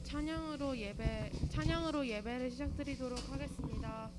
찬양으로 예배를 시작드리도록 하겠습니다.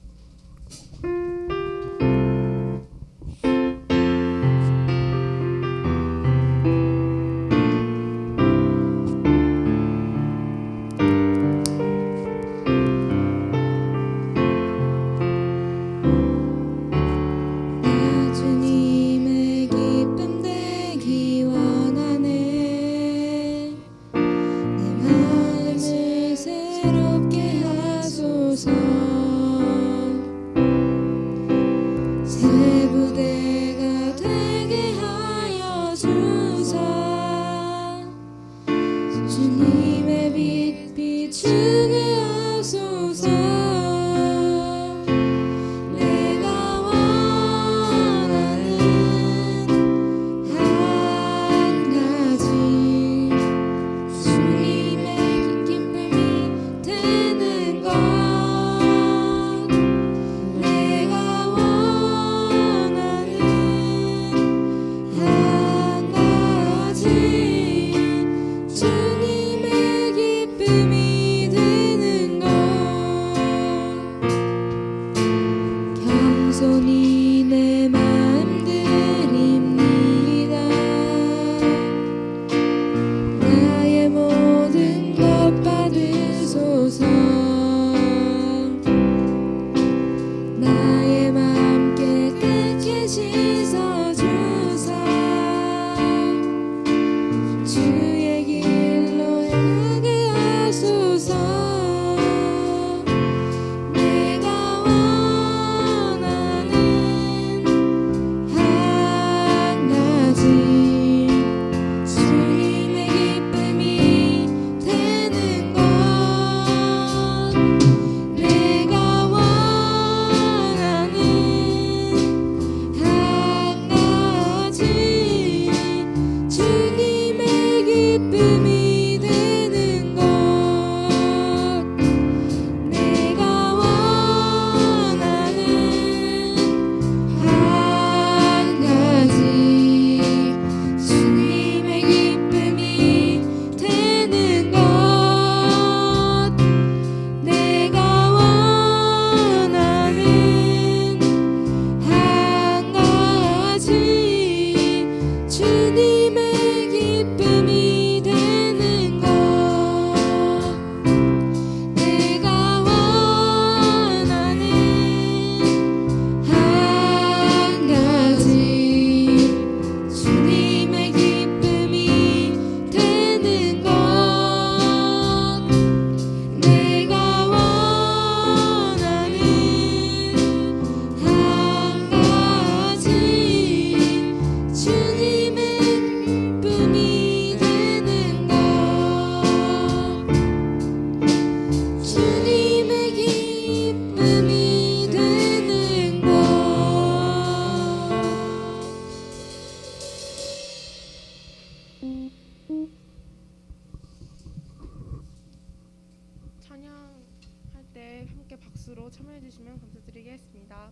찬양할 때 함께 박수로 참여해 주시면 감사드리겠습니다.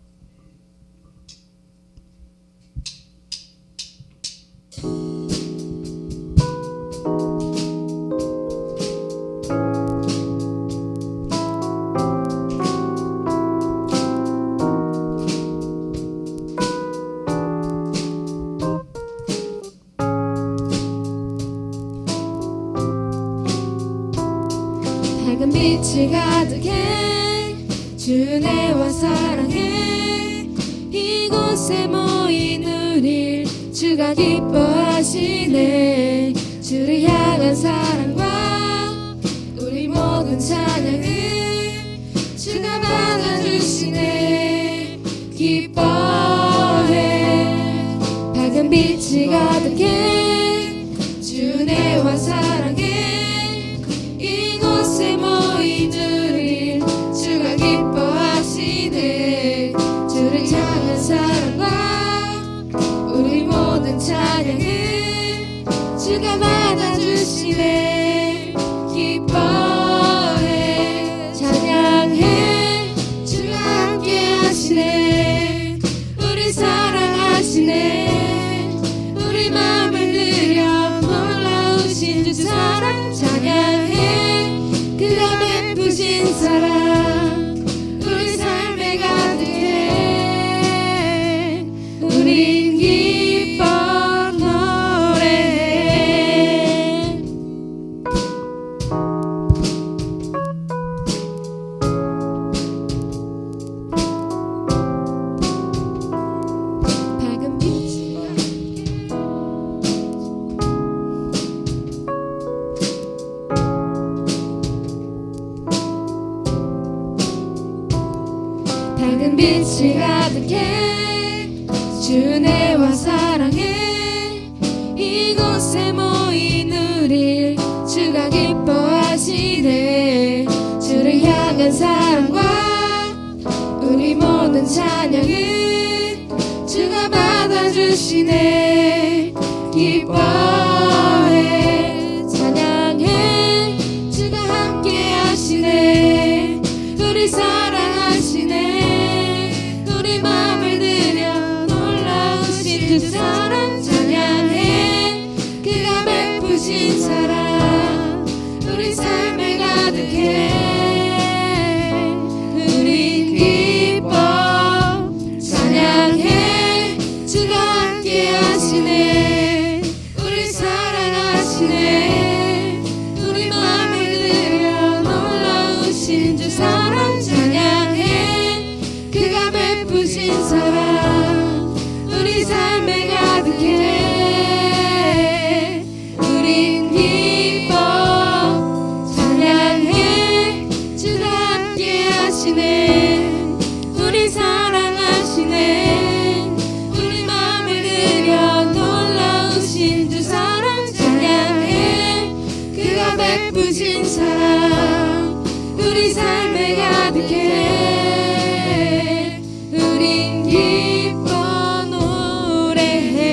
밝은 빛이 가득해 주네와 사랑해 이곳에 모인 우릴 주가 기뻐하시네. 주를 향한 사랑과 우리 모든 찬양을 주가 받아주시네. 기뻐해. 밝은 빛이 가득해 주네와 사랑해 이곳에 모인 우릴 주가 기뻐하시네. 주를 향한 사랑과 우리 모든 찬양을 주가 받아주시네. 밝은 빛이 가득해 주 은혜와 사랑해 이곳에 모인 우릴 주가 기뻐하시네 주를 향한 사랑과 우리 모든 찬양은 주가 받아주시네 기뻐해 찬양해 주가 함께 하시네 우리 사랑하시네 우리 맘을 들여 놀라우신 주 사랑 찬양해 그가 베푸신 사랑 우리 삶에 가득해 우린 기뻐 찬양해 주가 함께 하시네 우리 사랑하시네 우리 맘을 들여 놀라우신 주 사랑 찬양해 그가 베푸신 사랑 우리 삶에 가득해 우린 기뻐 찬양해 주가 함께 하시네 우리 사랑하시네 우리 맘을 들여 놀라우신 주 사랑 찬양해 그가 베푸신 사랑 우리 삶에 가득해 우린 기뻐 노래해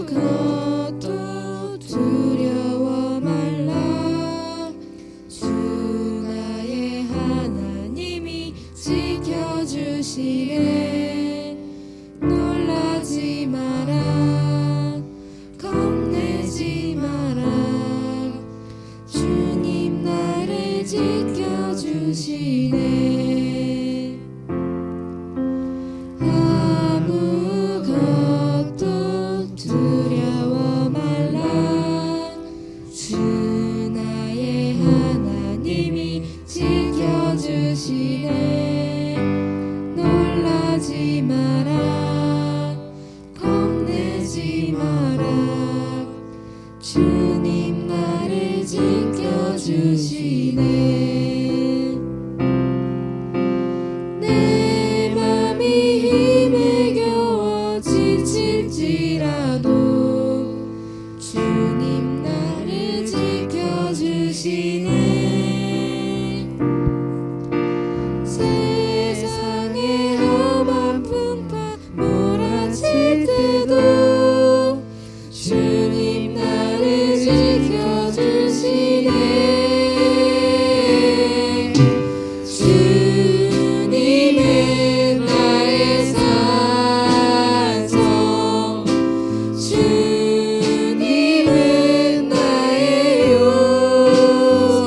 아무것도 두려워 말라 주 나의 하나님이 지켜주시네 놀라지 마라 겁내지 마라 주님 나를 지켜주시네 아무것도 두려워 말라 주 나의 하나님이 지켜주시네 놀라지 마라 겁내지 마라 주님 나를 지켜주시네 내 맘이 힘에 겨워 지칠지라도 주님 나를 지켜주시네 세상의 험한 풍파 몰아칠 때도 주님 나를 지켜주시네 주님은 나의 산성 주님은 나의 요새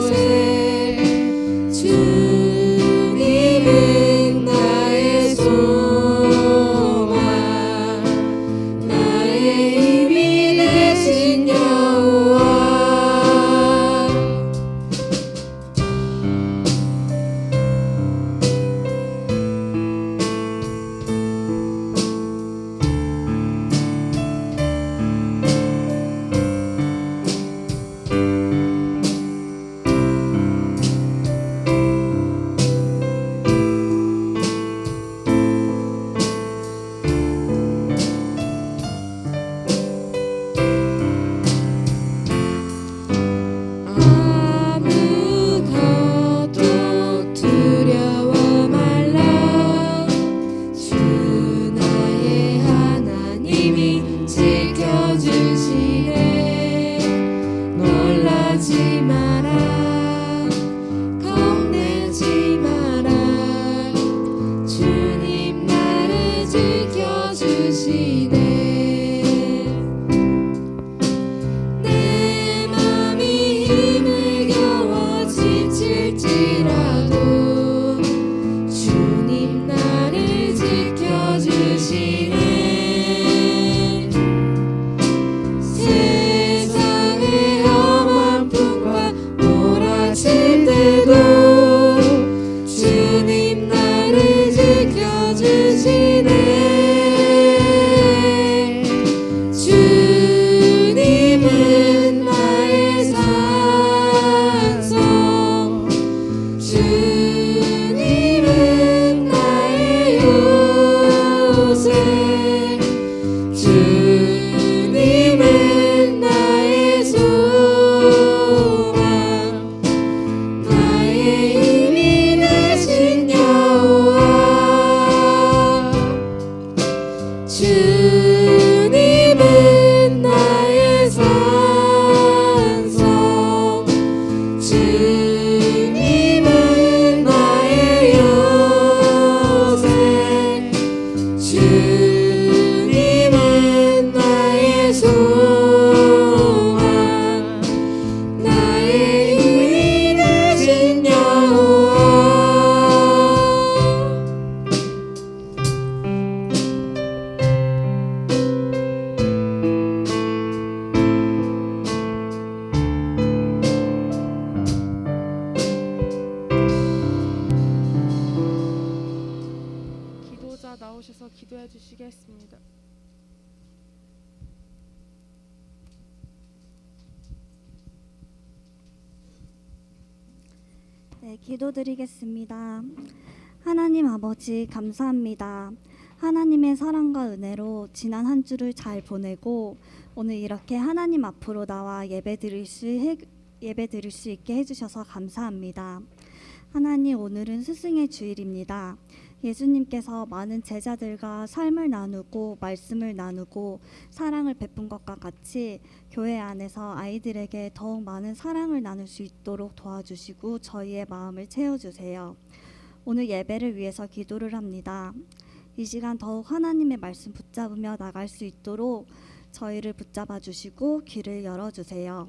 네, 기도드리겠습니다. 하나님 아버지 감사합니다. 하나님의 사랑과 은혜로 지난 한 주를 잘 보내고 오늘 이렇게 하나님 앞으로 나와 예배드릴 수 있게 해주셔서 감사합니다. 하나님, 오늘은 스승의 주일입니다. 예수님께서 많은 제자들과 삶을 나누고 말씀을 나누고 사랑을 베푼 것과 같이 교회 안에서 아이들에게 더욱 많은 사랑을 나눌 수 있도록 도와주시고 저희의 마음을 채워주세요. 오늘 예배를 위해서 기도를 합니다. 이 시간 더욱 하나님의 말씀 붙잡으며 나갈 수 있도록 저희를 붙잡아 주시고 귀를 열어주세요.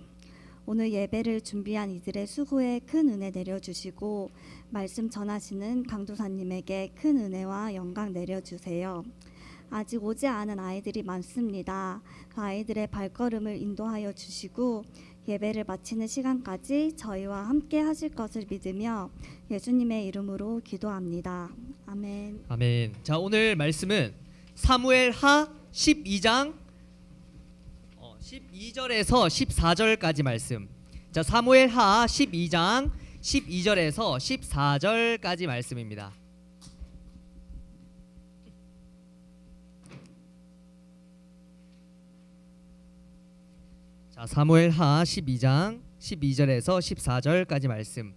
오늘 예배를 준비한 이들의 수고에 큰 은혜 내려주시고 말씀 전하시는 강도사님에게 큰 은혜와 영광 내려주세요. 아직 오지 않은 아이들이 많습니다. 그 아이들의 발걸음을 인도하여 주시고 예배를 마치는 시간까지 저희와 함께 하실 것을 믿으며 예수님의 이름으로 기도합니다. 아멘. 아멘. 자, 오늘 말씀은 사무엘하 12장 12절에서 14절까지 말씀. 자, 사무엘하 12장 12절에서 14절까지 말씀입니다. 자, 사무엘하 12장 12절에서 14절까지 말씀.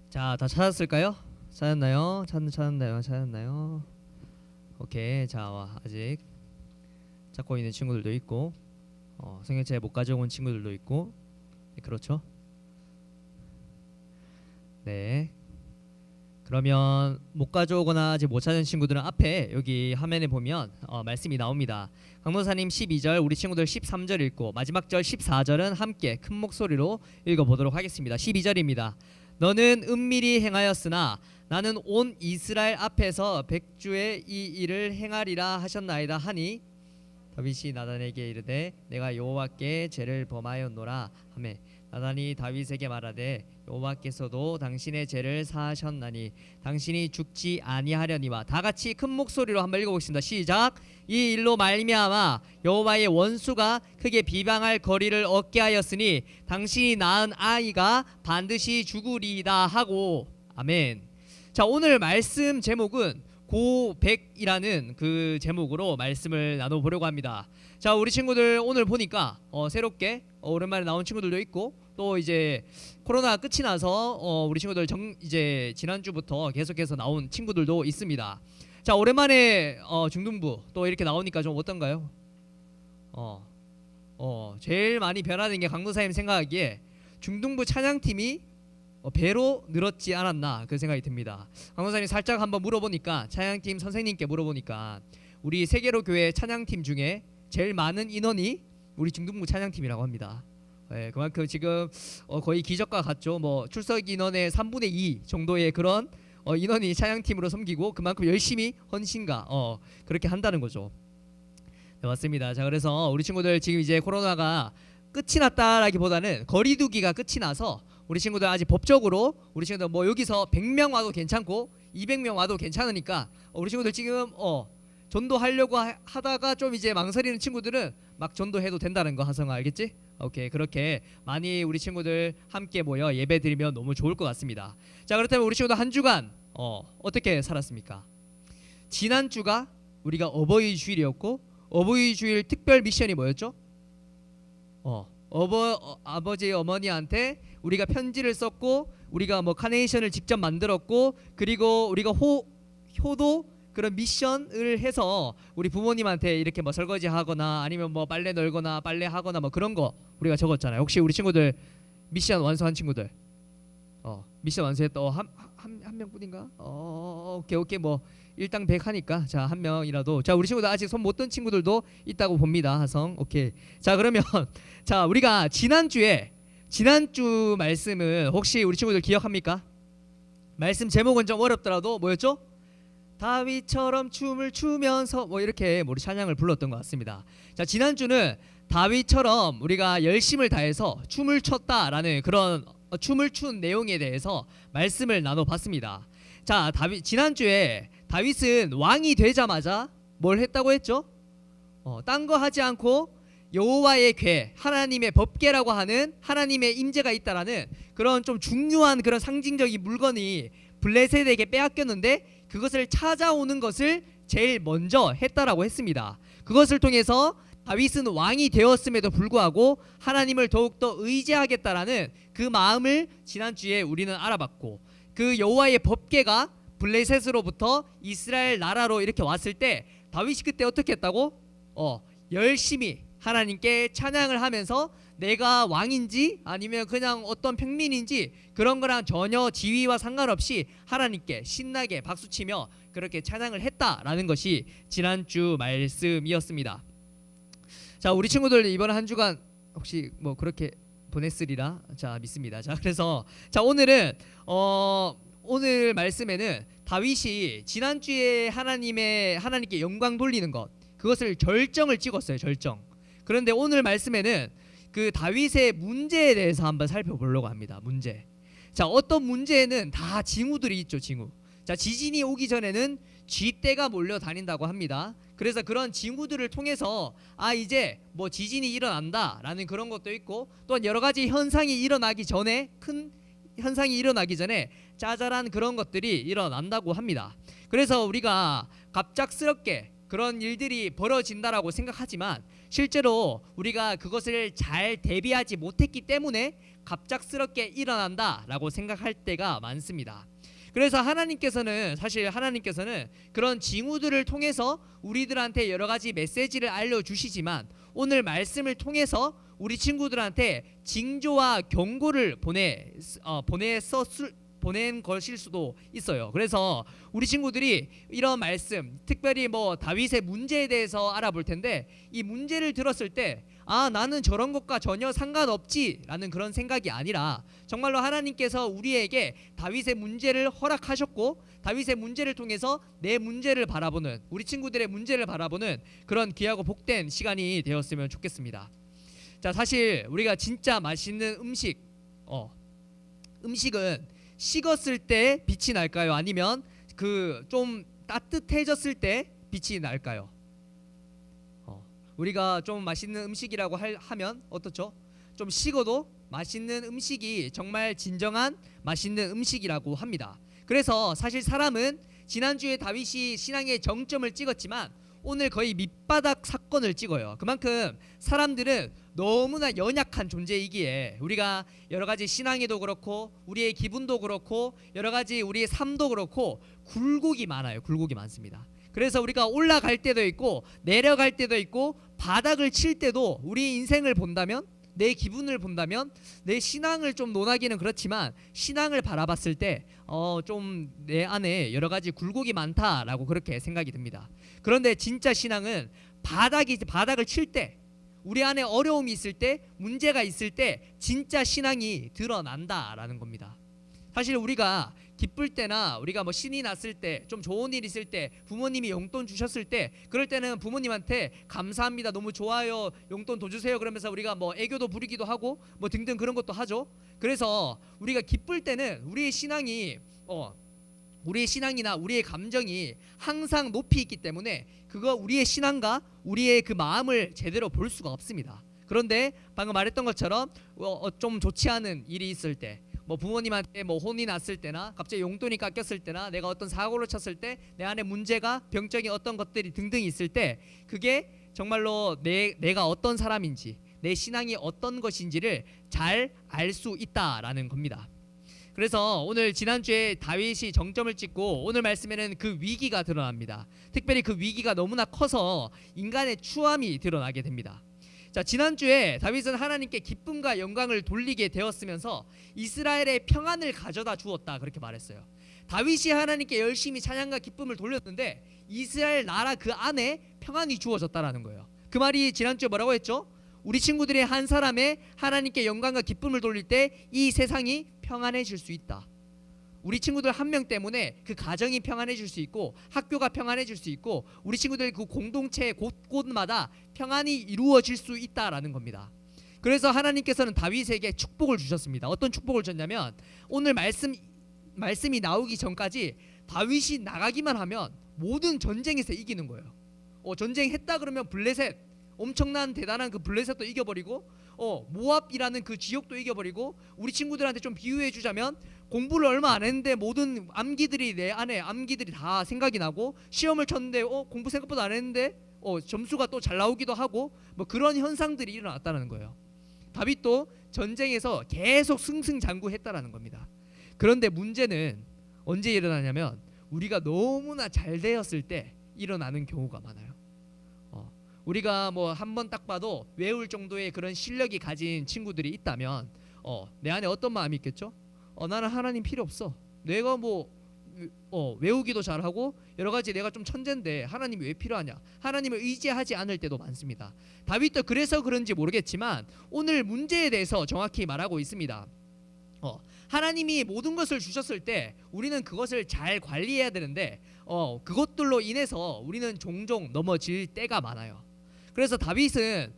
자, 다 찾았을까요? 찾았나요? 찾았나요? 오케이. 자, 아직 찾고 있는 친구들도 있고 성경책 못 가져온 친구들도 있고. 네, 그렇죠? 네. 그러면 못 가져오거나 아직 못 찾은 친구들은 앞에 여기 화면에 보면 말씀이 나옵니다. 강도사님 12절, 우리 친구들 13절 읽고 마지막 절 14절은 함께 큰 목소리로 읽어보도록 하겠습니다. 12절입니다. 너는 은밀히 행하였으나 나는 온 이스라엘 앞에서 백주의 이 일을 행하리라 하셨나이다 하니 다윗이 나단에게 이르되 내가 여호와께 죄를 범하였노라 하매 나단이 다윗에게 말하되 여호와께서도 당신의 죄를 사하셨나니 당신이 죽지 아니하려니와. 다 같이 큰 목소리로 한번 읽어보겠습니다. 시작. 이 일로 말미암아 여호와의 원수가 크게 비방할 거리를 얻게 하였으니 당신이 낳은 아이가 반드시 죽으리이다 하고. 아멘. 자, 오늘 말씀 제목은 고백이라는 그 제목으로 말씀을 나눠보려고 합니다. 자, 우리 친구들 오늘 보니까 새롭게 오랜만에 나온 친구들도 있고 또 이제 코로나 끝이 나서 우리 친구들 이제 지난주부터 계속해서 나온 친구들도 있습니다. 자, 오랜만에 중등부 또 이렇게 나오니까 좀 어떤가요? 제일 많이 변화된 게 강도사님 생각하기에 중등부 찬양팀이 배로 늘었지 않았나 그 생각이 듭니다. 강도사님 살짝 한번 물어보니까 찬양팀 선생님께 물어보니까 우리 세계로 교회 찬양팀 중에 제일 많은 인원이 우리 중등부 찬양팀이라고 합니다. 네, 그만큼 지금 거의 기적과 같죠. 뭐 출석 인원의 3분의 2 정도의 그런 인원이 찬양팀으로 섬기고 그만큼 열심히 헌신과 그렇게 한다는 거죠. 네, 맞습니다. 자, 그래서 우리 친구들 지금 이제 코로나가 끝이 났다라기보다는 거리두기가 끝이 나서 우리 친구들 아직 법적으로 우리 친구들 뭐 여기서 100명 와도 괜찮고 200명 와도 괜찮으니까 우리 친구들 지금 전도하려고 하다가 좀 이제 망설이는 친구들은 막 전도해도 된다는 거. 하성아 알겠지? 오케이. 그렇게 많이 우리 친구들 함께 모여 예배 드리면 너무 좋을 것 같습니다. 자, 그렇다면 우리 친구들 한 주간 어떻게 살았습니까? 지난주가 우리가 어버이 주일이었고 어버이 주일 특별 미션이 뭐였죠? 아버지 어머니한테 우리가 편지를 썼고 우리가 뭐 카네이션을 직접 만들었고 그리고 우리가 효도 그런 미션을 해서 우리 부모님한테 이렇게 뭐 설거지하거나 아니면 뭐 빨래 널거나 빨래하거나 뭐 그런 거 우리가 적었잖아요. 혹시 우리 친구들 미션 완수한 친구들 미션 완수했다. 한 명뿐인가? 오케이 뭐 일당 100 하니까 자, 한 명이라도. 자, 우리 친구들 아직 손 못 든 친구들도 있다고 봅니다. 하성. 오케이. 자, 그러면 자, 우리가 지난주 말씀을 혹시 우리 친구들 기억합니까? 말씀 제목은 좀 어렵더라도 뭐였죠? 다윗처럼 춤을 추면서 뭐 이렇게 우리 찬양을 불렀던 것 같습니다. 자, 지난주는 다윗처럼 우리가 열심을 다해서 춤을 췄다라는 그런 춤을 춘 내용에 대해서 말씀을 나눠봤습니다. 자, 지난주에 다윗은 왕이 되자마자 뭘 했다고 했죠? 딴 거 하지 않고 여호와의 궤, 하나님의 법궤라고 하는 하나님의 임재가 있다라는 그런 좀 중요한 그런 상징적인 물건이 블레셋에게 빼앗겼는데 그것을 찾아오는 것을 제일 먼저 했다라고 했습니다. 그것을 통해서 다윗은 왕이 되었음에도 불구하고 하나님을 더욱더 의지하겠다라는 그 마음을 지난주에 우리는 알아봤고, 그 여호와의 법궤가 블레셋으로부터 이스라엘 나라로 이렇게 왔을 때 다윗이 그때 어떻게 했다고? 열심히 하나님께 찬양을 하면서 내가 왕인지 아니면 그냥 어떤 평민인지 그런 거랑 전혀 지위와 상관없이 하나님께 신나게 박수치며 그렇게 찬양을 했다라는 것이 지난주 말씀이었습니다. 자, 우리 친구들 이번 한 주간 혹시 뭐 그렇게 보냈으리라 자 믿습니다. 자, 그래서 자 오늘은 오늘 말씀에는 다윗이 지난주에 하나님께 영광 돌리는 것, 그것을 절정을 찍었어요. 절정. 그런데 오늘 말씀에는 그 다윗의 문제에 대해서 한번 살펴보려고 합니다. 문제. 자, 어떤 문제에는 다 징후들이 있죠. 징후. 자, 지진이 오기 전에는 쥐떼가 몰려다닌다고 합니다. 그래서 그런 징후들을 통해서 이제 뭐 지진이 일어난다라는 그런 것도 있고, 또한 여러 가지 현상이 일어나기 전에 큰 현상이 일어나기 전에 짜잘한 그런 것들이 일어난다고 합니다. 그래서 우리가 갑작스럽게 그런 일들이 벌어진다라고 생각하지만 실제로 우리가 그것을 잘 대비하지 못했기 때문에 갑작스럽게 일어난다라고 생각할 때가 많습니다. 그래서 사실 하나님께서는 그런 징후들을 통해서 우리들한테 여러 가지 메시지를 알려주시지만 오늘 말씀을 통해서 우리 친구들한테 징조와 경고를 보낸 것일 수도 있어요. 그래서 우리 친구들이 이런 말씀, 특별히 뭐 다윗의 문제에 대해서 알아볼 텐데, 이 문제를 들었을 때 나는 저런 것과 전혀 상관없지 라는 그런 생각이 아니라 정말로 하나님께서 우리에게 다윗의 문제를 허락하셨고 다윗의 문제를 통해서 내 문제를 바라보는, 우리 친구들의 문제를 바라보는 그런 귀하고 복된 시간이 되었으면 좋겠습니다. 자, 사실 우리가 진짜 맛있는 음식은 식었을 때 빛이 날까요? 아니면 그 좀 따뜻해졌을 때 빛이 날까요? 우리가 좀 맛있는 음식이라고 하면 어떻죠? 좀 식어도 맛있는 음식이 정말 진정한 맛있는 음식이라고 합니다. 그래서 사실 사람은 지난주에 다윗이 신앙의 정점을 찍었지만 오늘 거의 밑바닥 사건을 찍어요. 그만큼 사람들은 너무나 연약한 존재이기에 우리가 여러 가지 신앙에도 그렇고 우리의 기분도 그렇고 여러 가지 우리의 삶도 그렇고 굴곡이 많아요. 굴곡이 많습니다. 그래서 우리가 올라갈 때도 있고 내려갈 때도 있고 바닥을 칠 때도 우리 인생을 본다면, 내 기분을 본다면, 내 신앙을 좀 논하기는 그렇지만 신앙을 바라봤을 때 좀 내 안에 여러 가지 굴곡이 많다라고 그렇게 생각이 듭니다. 그런데 진짜 신앙은 바닥을 칠 때, 우리 안에 어려움이 있을 때, 문제가 있을 때 진짜 신앙이 드러난다라는 겁니다. 사실 우리가 기쁠 때나 우리가 뭐 신이 났을 때, 좀 좋은 일 있을 때, 부모님이 용돈 주셨을 때, 그럴 때는 부모님한테 감사합니다, 너무 좋아요, 용돈 더 주세요 그러면서 우리가 뭐 애교도 부리기도 하고 뭐 등등 그런 것도 하죠. 그래서 우리가 기쁠 때는 우리의 신앙이나 우리의 감정이 항상 높이 있기 때문에 그거 우리의 신앙과 우리의 그 마음을 제대로 볼 수가 없습니다. 그런데 방금 말했던 것처럼 좀 좋지 않은 일이 있을 때, 뭐 부모님한테 뭐 혼이 났을 때나 갑자기 용돈이 깎였을 때나 내가 어떤 사고를 쳤을 때, 내 안에 문제가 병적인 어떤 것들이 등등 있을 때, 그게 정말로 내가 어떤 사람인지, 내 신앙이 어떤 것인지를 잘 알 수 있다라는 겁니다. 그래서 오늘 지난주에 다윗이 정점을 찍고 오늘 말씀에는 그 위기가 드러납니다. 특별히 그 위기가 너무나 커서 인간의 추함이 드러나게 됩니다. 자, 지난주에 다윗은 하나님께 기쁨과 영광을 돌리게 되었으면서 이스라엘의 평안을 가져다 주었다 그렇게 말했어요. 다윗이 하나님께 열심히 찬양과 기쁨을 돌렸는데 이스라엘 나라 그 안에 평안이 주어졌다라는 거예요. 그 말이 지난주에 뭐라고 했죠? 우리 친구들의 한 사람의 하나님께 영광과 기쁨을 돌릴 때 이 세상이 평안해질 수 있다. 우리 친구들 한 명 때문에 그 가정이 평안해질 수 있고 학교가 평안해질 수 있고 우리 친구들 그 공동체 곳곳마다 평안이 이루어질 수 있다라는 겁니다. 그래서 하나님께서는 다윗에게 축복을 주셨습니다. 어떤 축복을 줬냐면 오늘 말씀이 나오기 전까지 다윗이 나가기만 하면 모든 전쟁에서 이기는 거예요. 전쟁했다 그러면 블레셋, 엄청난 대단한 그 블레셋도 이겨버리고 모압이라는 그 지역도 이겨버리고, 우리 친구들한테 좀 비유해 주자면 공부를 얼마 안 했는데 모든 암기들이 내 안에 암기들이 다 생각이 나고, 시험을 쳤는데 공부 생각보다 안 했는데 점수가 또 잘 나오기도 하고, 뭐 그런 현상들이 일어났다는 거예요. 다윗도 전쟁에서 계속 승승장구했다라는 겁니다. 그런데 문제는 언제 일어나냐면 우리가 너무나 잘 되었을 때 일어나는 경우가 많아요. 우리가 뭐 한 번 딱 봐도 외울 정도의 그런 실력이 가진 친구들이 있다면 내 안에 어떤 마음이 있겠죠? 나는 하나님 필요 없어. 내가 뭐 외우기도 잘하고 여러 가지 내가 좀 천재인데 하나님이 왜 필요하냐? 하나님을 의지하지 않을 때도 많습니다. 다윗도 그래서 그런지 모르겠지만 오늘 문제에 대해서 정확히 말하고 있습니다. 하나님이 모든 것을 주셨을 때 우리는 그것을 잘 관리해야 되는데 그것들로 인해서 우리는 종종 넘어질 때가 많아요. 그래서 다윗은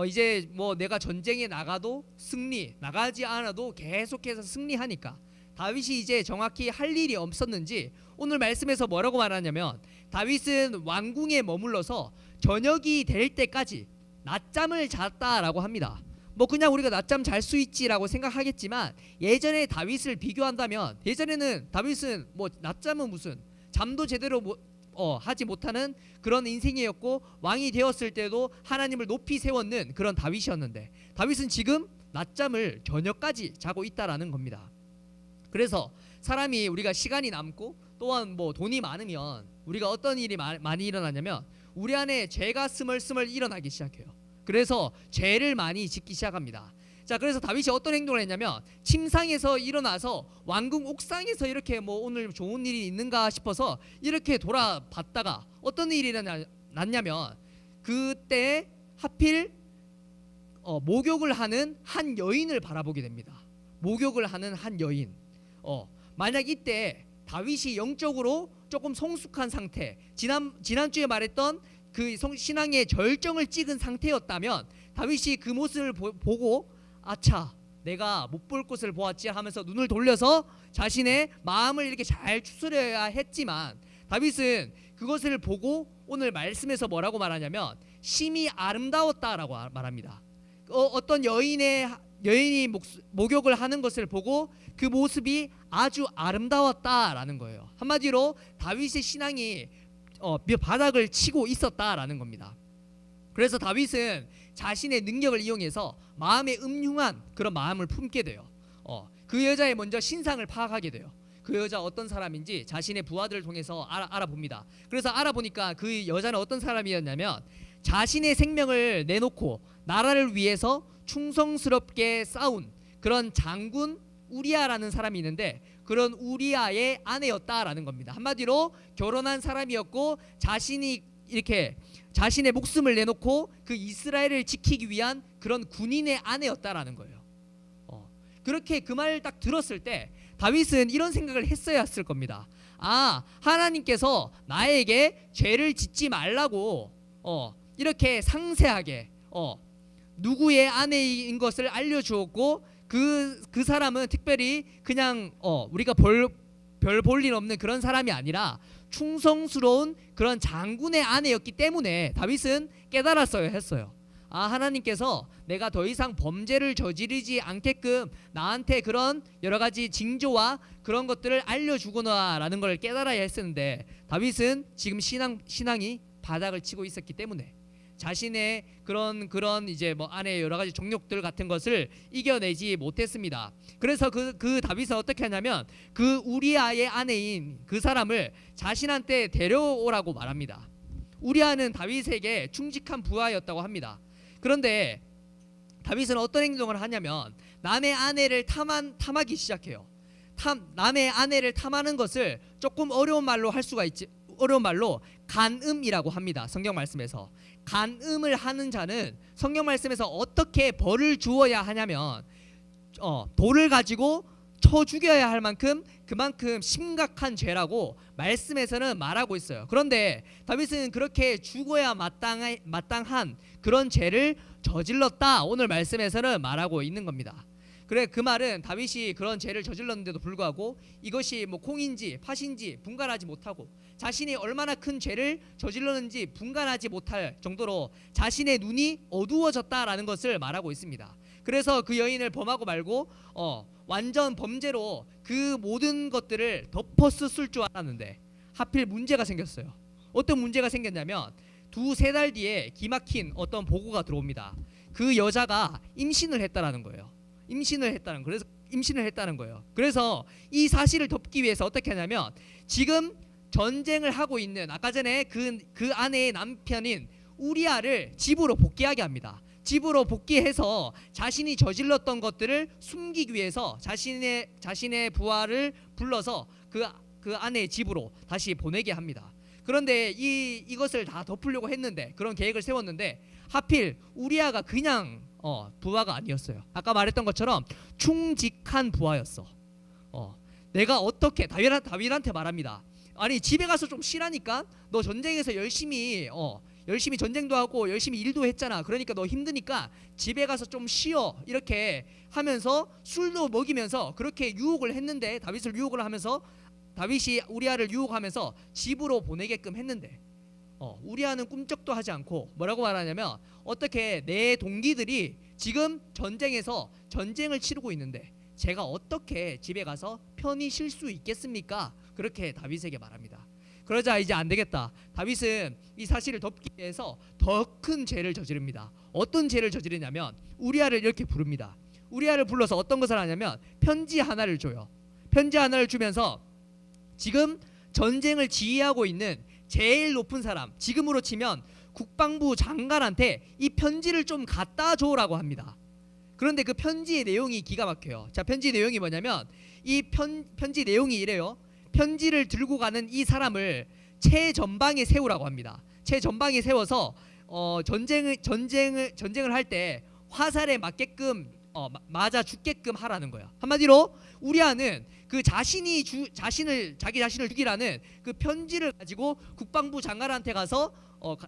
이제 뭐 내가 전쟁에 나가도 승리, 나가지 않아도 계속해서 승리하니까 다윗이 이제 정확히 할 일이 없었는지 오늘 말씀에서 뭐라고 말하냐면, 다윗은 왕궁에 머물러서 저녁이 될 때까지 낮잠을 잤다라고 합니다. 뭐 그냥 우리가 낮잠 잘 수 있지라고 생각하겠지만, 예전에 다윗을 비교한다면 예전에는 다윗은 뭐 낮잠은 무슨, 잠도 제대로 하지 못하는 그런 인생이었고, 왕이 되었을 때도 하나님을 높이 세웠는 그런 다윗이었는데, 다윗은 지금 낮잠을 저녁까지 자고 있다라는 겁니다. 그래서 사람이 우리가 시간이 남고 또한 뭐 돈이 많으면 우리가 어떤 일이 많이 일어나냐면 우리 안에 죄가 스멀스멀 일어나기 시작해요. 그래서 죄를 많이 짓기 시작합니다. 자, 그래서 다윗이 어떤 행동을 했냐면 침상에서 일어나서 왕궁 옥상에서 이렇게 뭐 오늘 좋은 일이 있는가 싶어서 이렇게 돌아봤다가 어떤 일이 났냐면, 그때 하필 목욕을 하는 한 여인을 바라보게 됩니다. 목욕을 하는 한 여인. 만약 이때 다윗이 영적으로 조금 성숙한 상태, 지난주에 말했던 그 신앙의 절정을 찍은 상태였다면 다윗이 그 모습을 보고 아차, 내가 못 볼 것을 보았지 하면서 눈을 돌려서 자신의 마음을 이렇게 잘 추스려야 했지만, 다윗은 그것을 보고 오늘 말씀에서 뭐라고 말하냐면 심히 아름다웠다라고 말합니다. 어떤 여인이 목욕을 하는 것을 보고 그 모습이 아주 아름다웠다라는 거예요. 한마디로 다윗의 신앙이 바닥을 치고 있었다라는 겁니다. 그래서 다윗은 자신의 능력을 이용해서 마음에 음흉한 그런 마음을 품게 돼요. 그 여자의 먼저 신상을 파악하게 돼요. 그 여자 어떤 사람인지 자신의 부하들을 통해서 알아봅니다. 그래서 알아보니까 그 여자는 어떤 사람이었냐면 자신의 생명을 내놓고 나라를 위해서 충성스럽게 싸운 그런 장군 우리아라는 사람이 있는데, 그런 우리아의 아내였다라는 겁니다. 한마디로 결혼한 사람이었고 자신이 이렇게 자신의 목숨을 내놓고 그 이스라엘을 지키기 위한 그런 군인의 아내였다라는 거예요. 그렇게 그 말을 딱 들었을 때 다윗은 이런 생각을 했어야 했을 겁니다. 하나님께서 나에게 죄를 짓지 말라고 이렇게 상세하게 누구의 아내인 것을 알려주었고, 그 사람은 특별히 그냥 우리가 별 볼 일 없는 그런 사람이 아니라 충성스러운 그런 장군의 아내였기 때문에 다윗은 깨달았어야 했어요. 하나님께서 내가 더 이상 범죄를 저지르지 않게끔 나한테 그런 여러 가지 징조와 그런 것들을 알려주구나라는 걸 깨달아야 했었는데, 다윗은 지금 신앙이 바닥을 치고 있었기 때문에 자신의 그런 이제 뭐 안에 여러 가지 정욕들 같은 것을 이겨내지 못했습니다. 그래서 그 다윗은 어떻게 하냐면 그 우리아의 아내인 그 사람을 자신한테 데려오라고 말합니다. 우리아는 다윗에게 충직한 부하였다고 합니다. 그런데 다윗은 어떤 행동을 하냐면 남의 아내를 탐하기 시작해요. 남의 아내를 탐하는 것을 조금 어려운 말로 할 수가 있지. 어려운 말로 간음이라고 합니다. 성경 말씀에서 간음을 하는 자는 성경 말씀에서 어떻게 벌을 주어야 하냐면 돌을 가지고 쳐 죽여야 할 만큼 그만큼 심각한 죄라고 말씀에서는 말하고 있어요. 그런데 다윗은 그렇게 죽어야 마땅한 그런 죄를 저질렀다, 오늘 말씀에서는 말하고 있는 겁니다. 그래, 그 말은 다윗이 그런 죄를 저질렀는데도 불구하고 이것이 뭐 콩인지 팥인지 분간하지 못하고 자신이 얼마나 큰 죄를 저질렀는지 분간하지 못할 정도로 자신의 눈이 어두워졌다라는 것을 말하고 있습니다. 그래서 그 여인을 범하고 말고 완전 범죄로 그 모든 것들을 덮었을 줄 알았는데 하필 문제가 생겼어요. 어떤 문제가 생겼냐면 2-3달 뒤에 기막힌 어떤 보고가 들어옵니다. 그 여자가 임신을 했다라는 거예요. 임신을 했다는 거예요. 그래서 이 사실을 덮기 위해서 어떻게 하냐면 지금 전쟁을 하고 있는 아까 전에 그 아내의 남편인 우리아를 집으로 복귀하게 합니다. 집으로 복귀해서 자신이 저질렀던 것들을 숨기기 위해서 자신의 부하를 불러서 그 아내의 집으로 다시 보내게 합니다. 그런데 이것을 다 덮으려고 했는데 그런 계획을 세웠는데 하필 우리아가 그냥 부하가 아니었어요. 아까 말했던 것처럼 충직한 부하였어. 내가 어떻게 다윗한테 말합니다. 아니 집에 가서 좀 쉬라니까. 너 전쟁에서 열심히 전쟁도 하고 열심히 일도 했잖아. 그러니까 너 힘드니까 집에 가서 좀 쉬어. 이렇게 하면서 술도 먹이면서 그렇게 유혹을 했는데 다윗을 유혹을 하면서 다윗이 우리아를 유혹하면서 집으로 보내게끔 했는데 우리아는 꿈쩍도 하지 않고 뭐라고 말하냐면 어떻게 내 동기들이 지금 전쟁에서 전쟁을 치르고 있는데 제가 어떻게 집에 가서 편히 쉴 수 있겠습니까? 그렇게 다윗에게 말합니다. 그러자 이제 안 되겠다. 다윗은 이 사실을 덮기 위해서 더 큰 죄를 저지릅니다. 어떤 죄를 저지르냐면 우리아를 이렇게 부릅니다. 우리아를 불러서 어떤 것을 하냐면 편지 하나를 줘요. 편지 하나를 주면서 지금 전쟁을 지휘하고 있는 제일 높은 사람, 지금으로 치면 국방부 장관한테 이 편지를 좀 갖다 줘라고 합니다. 그런데 그 편지의 내용이 기가 막혀요. 자, 편지 내용이 뭐냐면 이 편지 내용이 이래요. 편지를 들고 가는 이 사람을 최전방에 세우라고 합니다. 최전방에 세워서 전쟁을 할 때 화살에 맞게끔 맞아 죽게끔 하라는 거야. 한마디로 우리아는 그 자기 자신을 죽이라는 그 편지를 가지고 국방부 장관한테 가서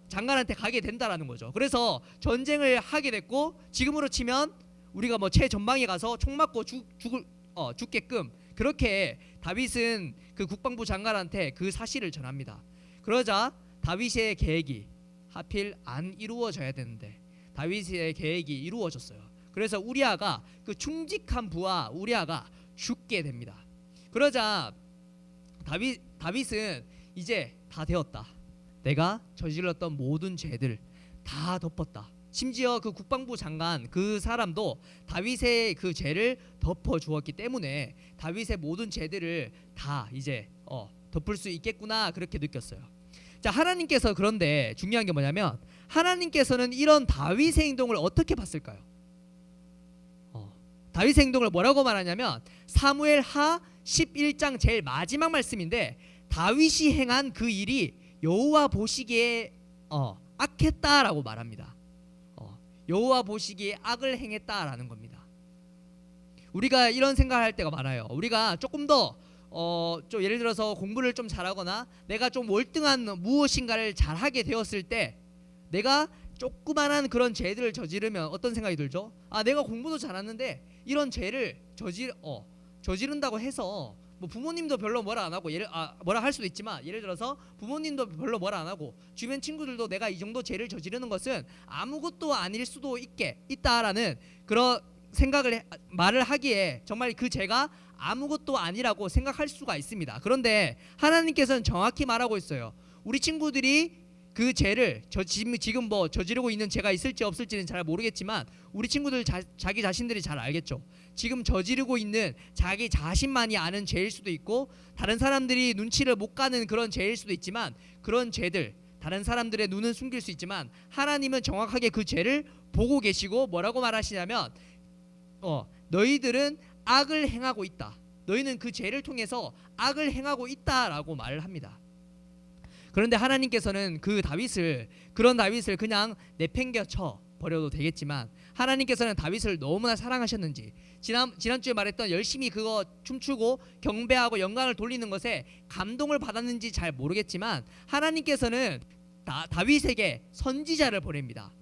장관한테 가게 된다라는 거죠. 그래서 전쟁을 하게 됐고 지금으로 치면 우리가 뭐 최전방에 가서 총 맞고 죽게끔 그렇게 다윗은 그 국방부 장관한테 그 사실을 전합니다. 그러자 다윗의 계획이 하필 안 이루어져야 되는데 다윗의 계획이 이루어졌어요. 그래서 우리아가 그 충직한 부하 우리아가 죽게 됩니다. 그러자 다윗은 이제 다 되었다. 내가 저질렀던 모든 죄들 다 덮었다. 심지어 그 국방부 장관 그 사람도 다윗의 그 죄를 덮어 주었기 때문에 다윗의 모든 죄들을 다 이제 덮을 수 있겠구나 그렇게 느꼈어요. 자, 하나님께서 그런데 중요한 게 뭐냐면 하나님께서는 이런 다윗의 행동을 어떻게 봤을까요? 다윗의 행동을 뭐라고 말하냐면 사무엘하 11장 제일 마지막 말씀인데 다윗이 행한 그 일이 여호와 보시기에 악했다라고 말합니다. 여호와 보시기에 악을 행했다라는 겁니다. 우리가 이런 생각을 할 때가 많아요. 우리가 조금 더 좀 예를 들어서 공부를 좀 잘하거나 내가 좀 월등한 무엇인가를 잘하게 되었을 때 내가 조그만한 그런 죄들을 저지르면 어떤 생각이 들죠? 아, 내가 공부도 잘하는데 이런 죄를 저지른다고 해서 뭐 부모님도 별로 뭐라 안 하고 뭐라 할 수도 있지만 예를 들어서 부모님도 별로 뭐라 안 하고 주변 친구들도 내가 이 정도 죄를 저지르는 것은 아무것도 아닐 수도 있다라는 그런 말을 하기에 정말 그 죄가 아무것도 아니라고 생각할 수가 있습니다. 그런데 하나님께서는 정확히 말하고 있어요. 우리 친구들이 그 죄를 지금 뭐 저지르고 있는 죄가 있을지 없을지는 잘 모르겠지만 우리 친구들 자기 자신들이 잘 알겠죠. 지금 저지르고 있는 자기 자신만이 아는 죄일 수도 있고 다른 사람들이 눈치를 못 가는 그런 죄일 수도 있지만 그런 죄들 다른 사람들의 눈은 숨길 수 있지만 하나님은 정확하게 그 죄를 보고 계시고 뭐라고 말하시냐면 너희들은 악을 행하고 있다. 너희는 그 죄를 통해서 악을 행하고 있다라고 말을 합니다. 그런데 하나님께서는 그런 다윗을 그냥 내팽겨쳐 버려도 되겠지만 하나님께서는 다윗을 너무나 사랑하셨는지 지난주에 말했던 열심히 그거 춤추고 경배하고 영광을 돌리는 것에 감동을 받았는지 잘 모르겠지만 하나님께서는 다윗에게 선지자를 보냅니다.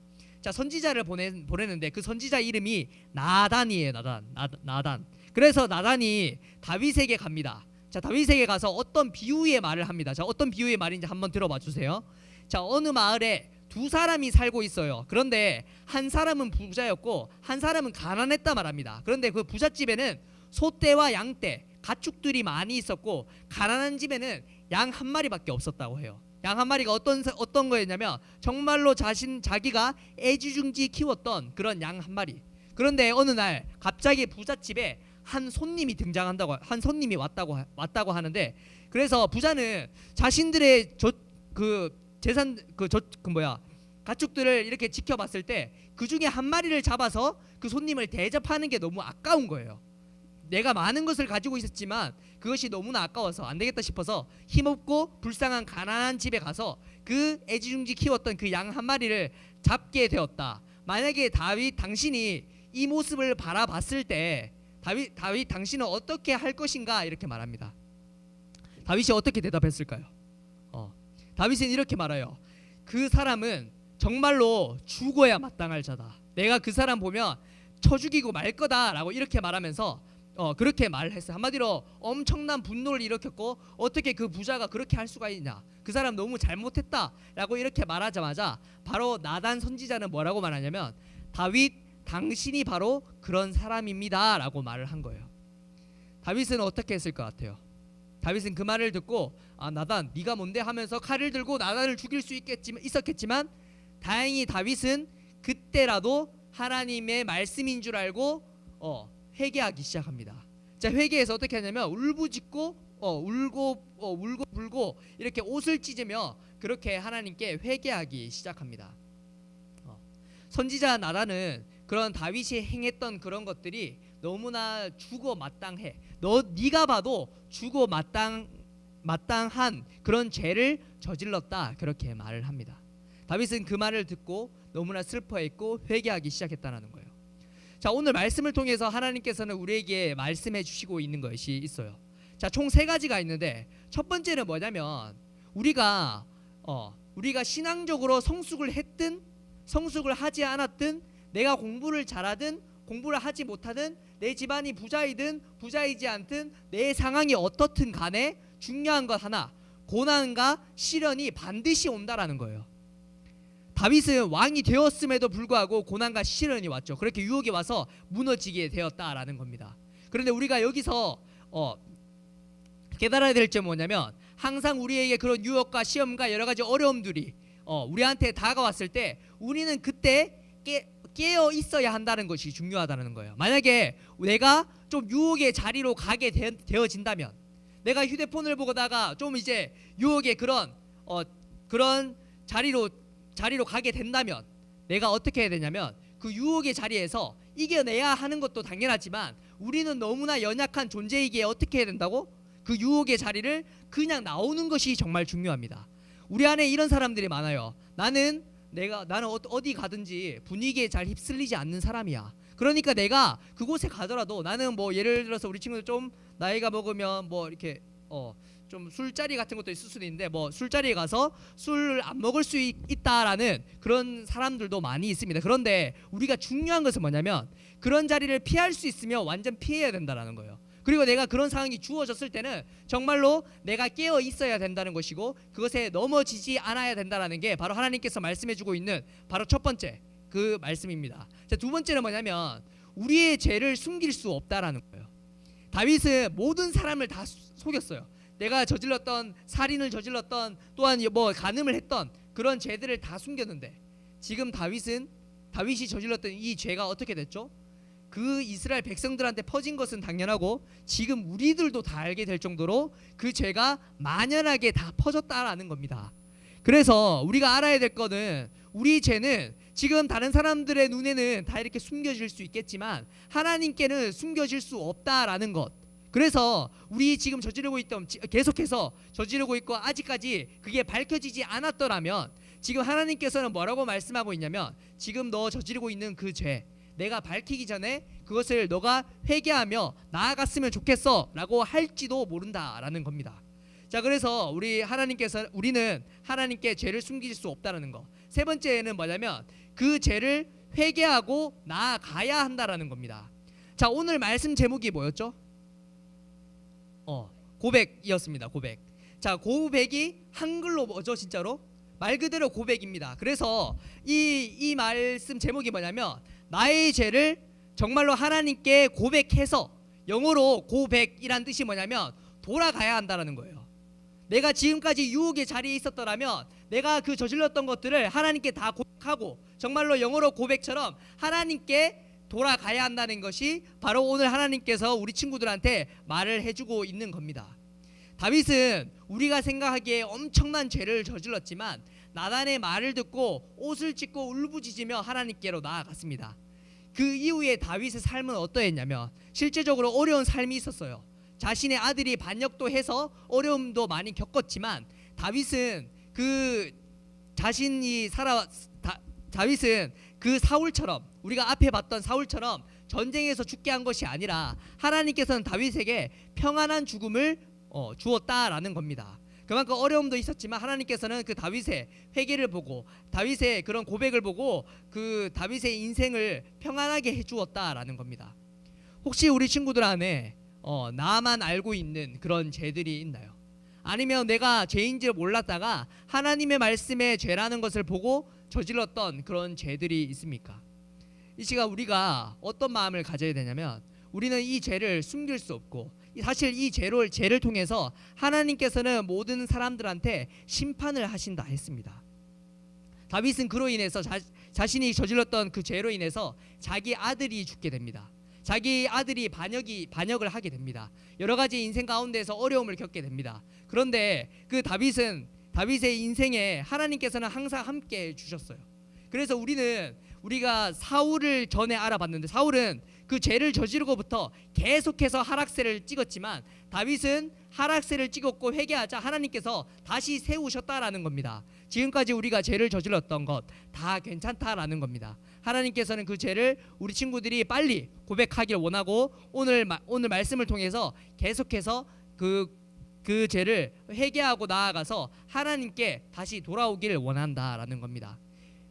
자, 선지자를 보내는데 그 선지자 이름이 나단이에요. 나단. 그래서 나단이 다윗에게 갑니다. 자, 다윗에게 가서 어떤 비유의 말을 합니다. 자, 어떤 비유의 말인지 한번 들어봐 주세요. 자, 어느 마을에 두 사람이 살고 있어요. 그런데 한 사람은 부자였고 한 사람은 가난했다 말합니다. 그런데 그 부잣집에는 소떼와 양떼, 가축들이 많이 있었고 가난한 집에는 양 한 마리밖에 없었다고 해요. 양 한 마리가 어떤 거였냐면 정말로 자기가 애지중지 키웠던 그런 양 한 마리. 그런데 어느 날 갑자기 부잣집에 한 손님이 왔다고 하는데, 그래서 부자는 자신들의 가축들을 이렇게 지켜봤을 때 그 중에 한 마리를 잡아서 그 손님을 대접하는 게 너무 아까운 거예요. 내가 많은 것을 가지고 있었지만 그것이 너무나 아까워서 안 되겠다 싶어서 힘없고 불쌍한 가난한 집에 가서 그 애지중지 키웠던 그 양 한 마리를 잡게 되었다. 만약에 다윗 당신이 이 모습을 바라봤을 때 다윗 당신은 어떻게 할 것인가 이렇게 말합니다. 다윗이 어떻게 대답했을까요? 다윗은 이렇게 말해요. 그 사람은 정말로 죽어야 마땅할 자다. 내가 그 사람 보면 쳐 죽이고 말 거다라고 이렇게 말하면서 그렇게 말을 했어요. 한마디로 엄청난 분노를 일으켰고, 어떻게 그 부자가 그렇게 할 수가 있냐, 그 사람 너무 잘못했다라고 이렇게 말하자마자 바로 나단 선지자는 뭐라고 말하냐면 다윗 당신이 바로 그런 사람입니다 라고 말을 한 거예요. 다윗은 어떻게 했을 것 같아요? 다윗은 그 말을 듣고 나단 네가 뭔데 하면서 칼을 들고 나단을 죽일 수 있었겠지만 다행히 다윗은 그때라도 하나님의 말씀인 줄 알고 회개하기 시작합니다. 자, 회개해서 어떻게 하냐면 울부짖고 울고 불고 이렇게 옷을 찢으며 그렇게 하나님께 회개하기 시작합니다. 선지자 나단은 그런 다윗이 행했던 그런 것들이 너무나 죽어 마땅해. 네가 봐도 죽어 마땅한 그런 죄를 저질렀다, 그렇게 말을 합니다. 다윗은 그 말을 듣고 너무나 슬퍼했고 회개하기 시작했다는 거예요. 자, 오늘 말씀을 통해서 하나님께서는 우리에게 말씀해 주시고 있는 것이 있어요. 자, 총 3가지가 있는데 첫 번째는 뭐냐면 우리가 신앙적으로 성숙을 했든 성숙을 하지 않았든, 내가 공부를 잘하든 공부를 하지 못하든, 내 집안이 부자이든 부자이지 않든, 내 상황이 어떻든 간에 중요한 것 하나, 고난과 시련이 반드시 온다라는 거예요. 다윗은 왕이 되었음에도 불구하고 고난과 시련이 왔죠. 그렇게 유혹이 와서 무너지게 되었다라는 겁니다. 그런데 우리가 여기서 깨달아야 될 점은 뭐냐면, 항상 우리에게 그런 유혹과 시험과 여러 가지 어려움들이 우리한테 다가왔을 때 우리는 그때 깨어 있어야 한다는 것이 중요하다는 거예요. 만약에 내가 좀 유혹의 자리로 가게 되어진다면, 내가 휴대폰을 보다가 좀 이제 유혹의 그런 자리로 가게 된다면 내가 어떻게 해야 되냐면, 그 유혹의 자리에서 이겨내야 하는 것도 당연하지만 우리는 너무나 연약한 존재이기에 어떻게 해야 된다고? 그 유혹의 자리를 그냥 나오는 것이 정말 중요합니다. 우리 안에 이런 사람들이 많아요. 나는 어디 가든지 분위기에 잘 휩쓸리지 않는 사람이야. 그러니까 내가 그곳에 가더라도 나는 뭐 예를 들어서 우리 친구들 좀 나이가 먹으면 뭐 이렇게 좀 술자리 같은 것도 있을 수도 있는데, 뭐 술자리에 가서 술을 안 먹을 수 있다라는 그런 사람들도 많이 있습니다. 그런데 우리가 중요한 것은 뭐냐면, 그런 자리를 피할 수 있으면 완전 피해야 된다라는 거예요. 그리고 내가 그런 상황이 주어졌을 때는 정말로 내가 깨어 있어야 된다는 것이고, 그것에 넘어지지 않아야 된다라는 게 바로 하나님께서 말씀해주고 있는 바로 첫 번째 그 말씀입니다. 자, 두 번째는 뭐냐면 우리의 죄를 숨길 수 없다라는 거예요. 다윗은 모든 사람을 다 속였어요. 내가 살인을 저질렀던 또한 뭐 간음을 했던 그런 죄들을 다 숨겼는데, 지금 다윗이 저질렀던 이 죄가 어떻게 됐죠? 그 이스라엘 백성들한테 퍼진 것은 당연하고 지금 우리들도 다 알게 될 정도로 그 죄가 만연하게 다 퍼졌다라는 겁니다. 그래서 우리가 알아야 될 거는, 우리 죄는 지금 다른 사람들의 눈에는 다 이렇게 숨겨질 수 있겠지만 하나님께는 숨겨질 수 없다라는 것. 그래서 우리 지금 계속해서 저지르고 있고 아직까지 그게 밝혀지지 않았더라면, 지금 하나님께서는 뭐라고 말씀하고 있냐면, 지금 너 저지르고 있는 그 죄 내가 밝히기 전에 그것을 너가 회개하며 나아갔으면 좋겠어 라고 할지도 모른다라는 겁니다. 자, 그래서 우리는 하나님께 죄를 숨길 수 없다는 거. 세 번째는 뭐냐면 그 죄를 회개하고 나아가야 한다라는 겁니다. 자, 오늘 말씀 제목이 뭐였죠? 고백이었습니다. 고백. 자, 고백이 한글로 뭐죠? 진짜로 말 그대로 고백입니다. 그래서 이 말씀 제목이 뭐냐면 나의 죄를 정말로 하나님께 고백해서, 영어로 고백이란 뜻이 뭐냐면 돌아가야 한다라는 거예요. 내가 지금까지 유혹의 자리에 있었더라면 내가 그 저질렀던 것들을 하나님께 다 고백하고, 정말로 영어로 고백처럼 하나님께 돌아가야 한다는 것이 바로 오늘 하나님께서 우리 친구들한테 말을 해주고 있는 겁니다. 다윗은 우리가 생각하기에 엄청난 죄를 저질렀지만 나단의 말을 듣고 옷을 찢고 울부짖으며 하나님께로 나아갔습니다. 그 이후에 다윗의 삶은 어떠했냐면 실제적으로 어려운 삶이 있었어요. 자신의 아들이 반역도 해서 어려움도 많이 겪었지만 다윗은 다윗은 그 사울처럼, 우리가 앞에 봤던 사울처럼 전쟁에서 죽게 한 것이 아니라 하나님께서는 다윗에게 평안한 죽음을 주었다라는 겁니다. 그만큼 어려움도 있었지만 하나님께서는 그 다윗의 회개를 보고 다윗의 그런 고백을 보고 그 다윗의 인생을 평안하게 해주었다라는 겁니다. 혹시 우리 친구들 안에 나만 알고 있는 그런 죄들이 있나요? 아니면 내가 죄인지를 몰랐다가 하나님의 말씀에 죄라는 것을 보고 저질렀던 그런 죄들이 있습니까? 이 시간 우리가 어떤 마음을 가져야 되냐면 우리는 이 죄를 숨길 수 없고, 사실 이 죄를 통해서 하나님께서는 모든 사람들한테 심판을 하신다 했습니다. 다윗은 그로 인해서 자신이 저질렀던 그 죄로 인해서 자기 아들이 죽게 됩니다. 자기 아들이 반역을 하게 됩니다. 여러 가지 인생 가운데서 어려움을 겪게 됩니다. 그런데 그 다윗의 인생에 하나님께서는 항상 함께 해 주셨어요. 그래서 우리가 사울을 전에 알아봤는데 사울은 그 죄를 저지르고부터 계속해서 하락세를 찍었지만 다윗은 하락세를 찍었고 회개하자 하나님께서 다시 세우셨다라는 겁니다. 지금까지 우리가 죄를 저질렀던 것 다 괜찮다라는 겁니다. 하나님께서는 그 죄를 우리 친구들이 빨리 고백하길 원하고 오늘 말씀을 통해서 계속해서 그 죄를 회개하고 나아가서 하나님께 다시 돌아오기를 원한다라는 겁니다.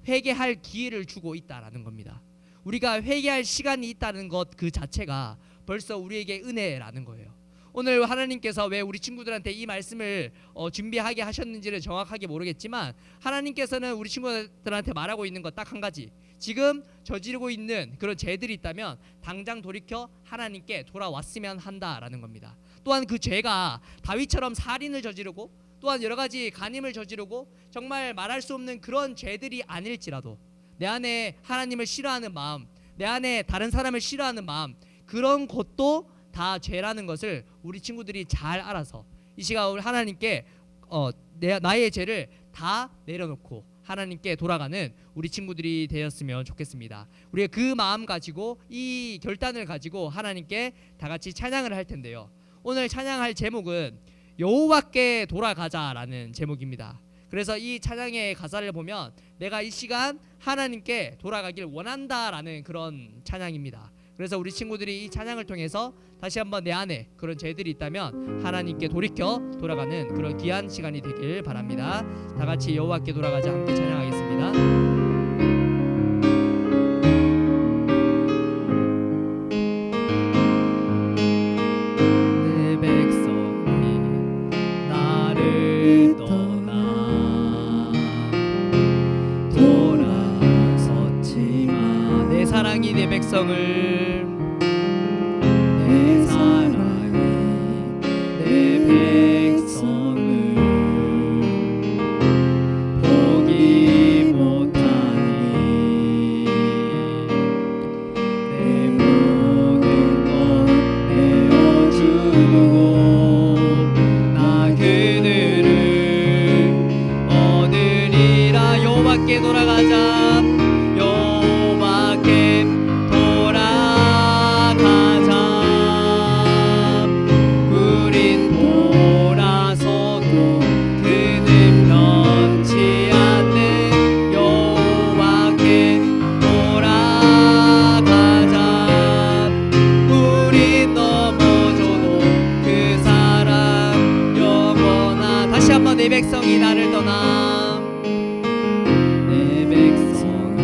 회개할 기회를 주고 있다라는 겁니다. 우리가 회개할 시간이 있다는 것 그 자체가 벌써 우리에게 은혜라는 거예요. 오늘 하나님께서 왜 우리 친구들한테 이 말씀을 준비하게 하셨는지를 정확하게 모르겠지만 하나님께서는 우리 친구들한테 말하고 있는 것 딱 한 가지, 지금 저지르고 있는 그런 죄들이 있다면 당장 돌이켜 하나님께 돌아왔으면 한다라는 겁니다. 또한 그 죄가 다윗처럼 살인을 저지르고 또한 여러 가지 간임을 저지르고 정말 말할 수 없는 그런 죄들이 아닐지라도 내 안에 하나님을 싫어하는 마음, 내 안에 다른 사람을 싫어하는 마음, 그런 것도 다 죄라는 것을 우리 친구들이 잘 알아서 이 시간 우리 하나님께 나의 죄를 다 내려놓고 하나님께 돌아가는 우리 친구들이 되었으면 좋겠습니다. 우리가 그 마음 가지고 이 결단을 가지고 하나님께 다 같이 찬양을 할 텐데요. 오늘 찬양할 제목은 여호와께 돌아가자라는 제목입니다. 그래서 이 찬양의 가사를 보면 내가 이 시간 하나님께 돌아가길 원한다라는 그런 찬양입니다. 그래서 우리 친구들이 이 찬양을 통해서 다시 한번 내 안에 그런 죄들이 있다면 하나님께 돌이켜 돌아가는 그런 귀한 시간이 되길 바랍니다. 다 같이 여호와께 돌아가자 함께 찬양하겠습니다. 내 백성을 내 사랑이 내 백성을 포기 못하니 내 모든 것 내어주고 나 그들을 얻으리라. 여호와께 돌아가자. 내 백성이 나를 떠나 내 백성이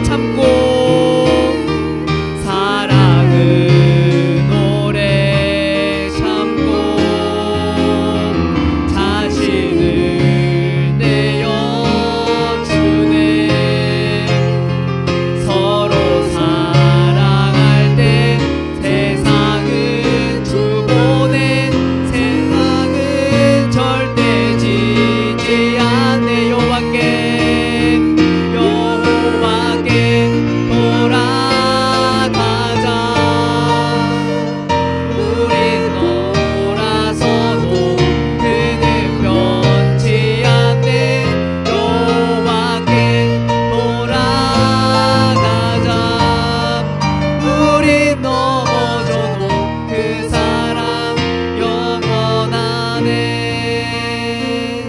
참고 사랑은 오래 참고 자신을 내어주네. 서로 사랑할 때 세상은 주보내. 세상은 절대 지지 않네. 여호와께 돌아가자. 우린 놀아서도 그는 변치 않네. 여호와께 돌아가자. 우린 넘어져도 그 사랑 영원하네.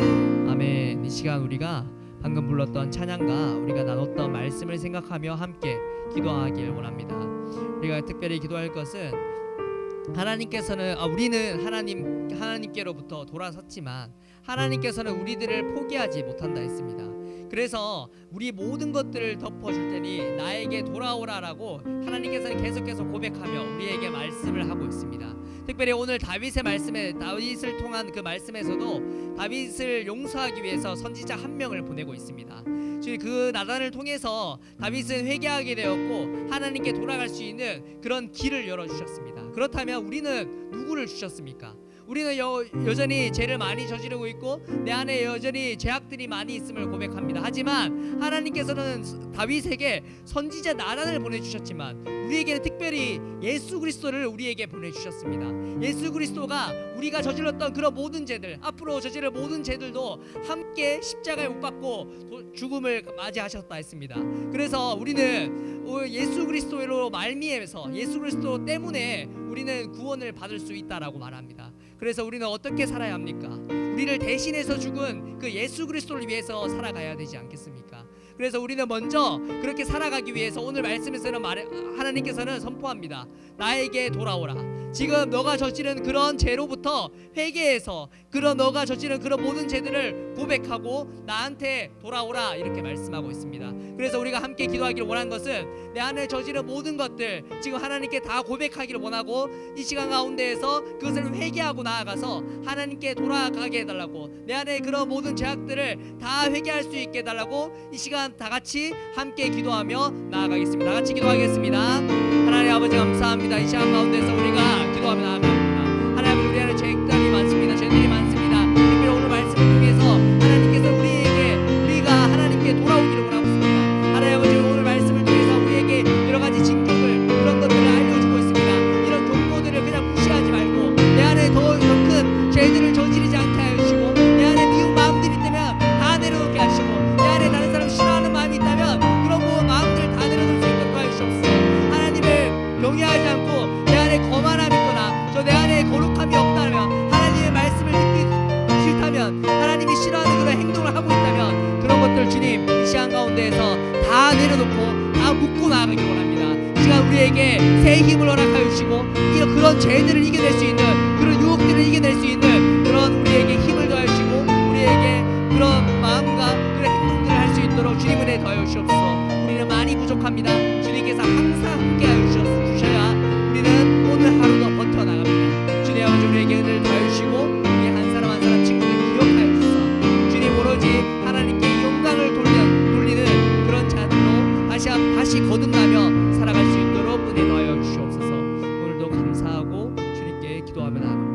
아멘. 이 시간 우리가 방금 불렀던 찬양과 우리가 나눴던 말씀을 생각하며 함께 기도하길 원합니다. 우리가 특별히 기도할 것은 하나님께서는 우리는 하나님께로부터 돌아섰지만 하나님께서는 우리들을 포기하지 못한다 했습니다. 그래서 우리 모든 것들을 덮어줄 테니 나에게 돌아오라라고 하나님께서는 계속해서 고백하며 우리에게 말씀을 하고 있습니다. 특별히 오늘 다윗의 말씀에 다윗을 통한 그 말씀에서도 다윗을 용서하기 위해서 선지자 한 명을 보내고 있습니다. 그 나단을 통해서 다윗은 회개하게 되었고 하나님께 돌아갈 수 있는 그런 길을 열어주셨습니다. 그렇다면 우리는 누구를 주셨습니까? 우리는 여전히 죄를 많이 저지르고 있고 내 안에 여전히 죄악들이 많이 있음을 고백합니다. 하지만 하나님께서는 다윗에게 선지자 나단을 보내주셨지만 우리에게는 특별히 예수 그리스도를 우리에게 보내주셨습니다. 예수 그리스도가 우리가 저질렀던 그런 모든 죄들, 앞으로 저지를 모든 죄들도 함께 십자가에 못 박고 죽음을 맞이하셨다 했습니다. 그래서 우리는 예수 그리스도로 말미암아서 예수 그리스도 때문에 우리는 구원을 받을 수 있다라고 말합니다. 그래서 우리는 어떻게 살아야 합니까? 우리를 대신해서 죽은 그 예수 그리스도를 위해서 살아가야 되지 않겠습니까? 그래서 우리는 먼저 그렇게 살아가기 위해서 오늘 말씀에서는 하나님께서는 선포합니다. 나에게 돌아오라. 지금 너가 저지른 그런 죄로부터 회개해서 너가 저지른 그런 모든 죄들을 고백하고 나한테 돌아오라 이렇게 말씀하고 있습니다. 그래서 우리가 함께 기도하기를 원하는 것은 내 안에 저지른 모든 것들 지금 하나님께 다 고백하기를 원하고 이 시간 가운데에서 그것을 회개하고 나아가서 하나님께 돌아가게 해달라고 내 안에 그런 모든 죄악들을 다 회개할 수 있게 해달라고 이 시간 다 같이 함께 기도하며 나아가겠습니다. 다 같이 기도하겠습니다. 하나님 아버지 감사합니다. 이 시간 가운데서 우리가 기도하며 나아갑니다. 하나님 우리 안에 죄악들이 많습니다. 죄들이 많습니다. 특별히 오늘 말씀을 통해서 하나님께서 우리가 하나님께 돌아오기를 원하고 있습니다. 하나님 아버지 오늘 말씀을 통해서 우리에게 여러 가지 징조들 그런 것들을 알려주고 있습니다. 이런 경고들을 그냥 무시하지 말고 내 안에 더 큰 죄들을 저지르지 않게 하여 주시고 내 안에 미운 마음들이 있다면 다 내려놓게 하시고 내 안에 다른 사람 싫어하는 마음이 있다면 그런 마음들 다 내려놓을 수 있도록 하여 주옵소서. 하나님을 경외하지 않고 내 안에 거만함이 있거나 내 안에 거룩함이 없다면 하나님의 말씀을 듣기 싫다면 하나님이 싫어하는 그런 행동을 하고 있다면 그런 것들 주님 이 시간 가운데에서 다 내려놓고 다 묻고 나아가기 원합니다. 이 시간 우리에게 새 힘을 허락하여 주시고 그런 죄들을 이겨낼 수 있는 그런 유혹들을 이겨낼 수 있는 그런 우리에게 힘을 더하여 주시고 우리에게 그런 마음과 그런 행동들을 할 수 있도록 주님 은혜 더하여 주옵소서. 우리는 많이 부족합니다. 주님께서 항상 함께하여 주셔야 우리는 오늘 하루도 버텨나갑니다. 주님 아버지 우리에게 은혜를 더하여 주시고 우리 한 사람 한 사람 친구들 기억하여 주소서. 주님 오로지 하나님께 영광을 돌리는 그런 자들로 다시 거듭나며 살아갈 수 있도록 은혜 더하여 주시옵소서. 오늘도 감사하고 주님께 기도하며 나아갑니다.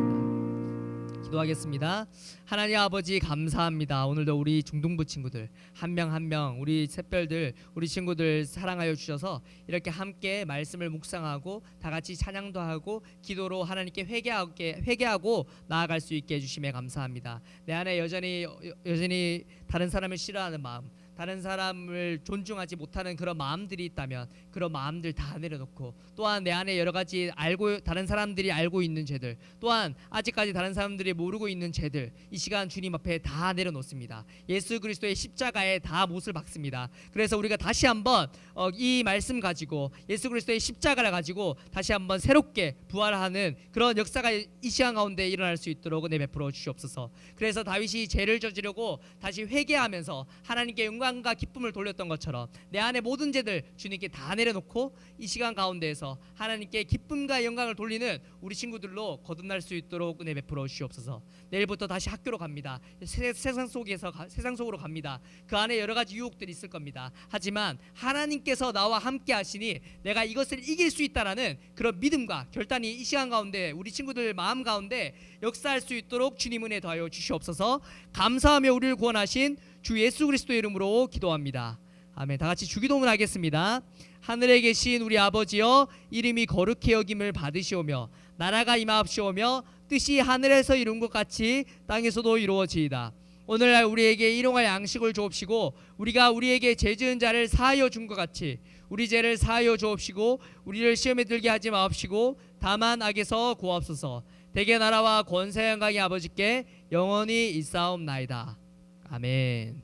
기도하겠습니다. 하나님 아버지 감사합니다. 오늘도 우리 중등부 친구들 한 명 한 명 우리 샛별들 우리 친구들 사랑하여 주셔서 이렇게 함께 말씀을 묵상하고 다 같이 찬양도 하고 기도로 하나님께 회개하고 나아갈 수 있게 해주심에 감사합니다. 내 안에 여전히 다른 사람을 싫어하는 마음 다른 사람을 존중하지 못하는 그런 마음들이 있다면 그런 마음들 다 내려놓고 또한 내 안에 여러 가지 다른 사람들이 알고 있는 죄들 또한 아직까지 다른 사람들이 모르고 있는 죄들 이 시간 주님 앞에 다 내려놓습니다. 예수 그리스도의 십자가에 다 못을 박습니다. 그래서 우리가 다시 한번 이 말씀 가지고 예수 그리스도의 십자가를 가지고 다시 한번 새롭게 부활하는 그런 역사가 이 시간 가운데 일어날 수 있도록 은혜 베풀어 주시옵소서. 그래서 다윗이 죄를 저지르고 다시 회개하면서 하나님께 영광 영광과 기쁨을 돌렸던 것처럼 내 안에 모든 죄들 주님께 다 내려놓고 이 시간 가운데에서 하나님께 기쁨과 영광을 돌리는 우리 친구들로 거듭날 수 있도록 은혜 베풀어 주시옵소서. 내일부터 다시 학교로 갑니다. 세상 속으로 갑니다. 그 안에 여러 가지 유혹들이 있을 겁니다. 하지만 하나님께서 나와 함께 하시니 내가 이것을 이길 수 있다라는 그런 믿음과 결단이 이 시간 가운데 우리 친구들 마음 가운데 역사할 수 있도록 주님 은혜 더하여 주시옵소서. 감사하며 우리를 구원하신 주 예수 그리스도의 이름으로 기도합니다. 아멘. 다 같이 주기도문 하겠습니다. 하늘에 계신 우리 아버지여, 이름이 거룩히 여김을 받으시오며 나라가 임하옵시오며 뜻이 하늘에서 이룬 것 같이 땅에서도 이루어지이다. 오늘날 우리에게 일용할 양식을 주옵시고 우리가 우리에게 죄 지은 자를 사하여 준 것 같이 우리 죄를 사하여 주옵시고 우리를 시험에 들게 하지 마옵시고 다만 악에서 구하옵소서. 대개 나라와 권세 영광이 아버지께 영원히 있사옵나이다. 아멘.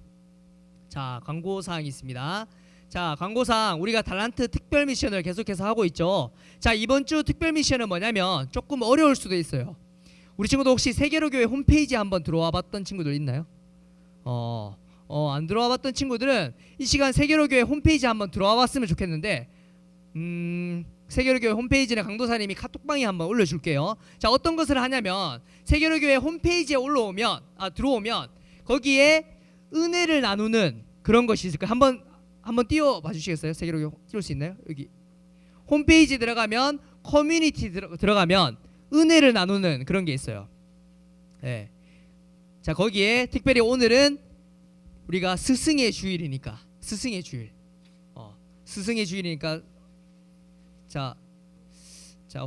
자, 광고사항이 있습니다. 자, 광고사항, 우리가 달란트 특별 미션을 계속해서 하고 있죠. 자, 이번 주 특별 미션은 뭐냐면 조금 어려울 수도 있어요. 우리 친구들 혹시 세계로교회 홈페이지 한번 들어와 봤던 친구들 있나요? 안 들어와 봤던 친구들은 이 시간 세계로교회 홈페이지 한번 들어와 봤으면 좋겠는데 세계로교회 홈페이지는 강도사님이 카톡방에 한번 올려줄게요. 자, 어떤 것을 하냐면 세계로교회 홈페이지에 들어오면 거기에 은혜를 나누는 그런 것이 있을 거예요. 한번 띄워봐 주시겠어요? 세계로교회 띄울 수 있나요? 여기 홈페이지 들어가면 커뮤니티 들어가면 은혜를 나누는 그런 게 있어요. 네. 자, 거기에 특별히 오늘은 우리가 스승의 주일이니까 스승의 주일이니까 자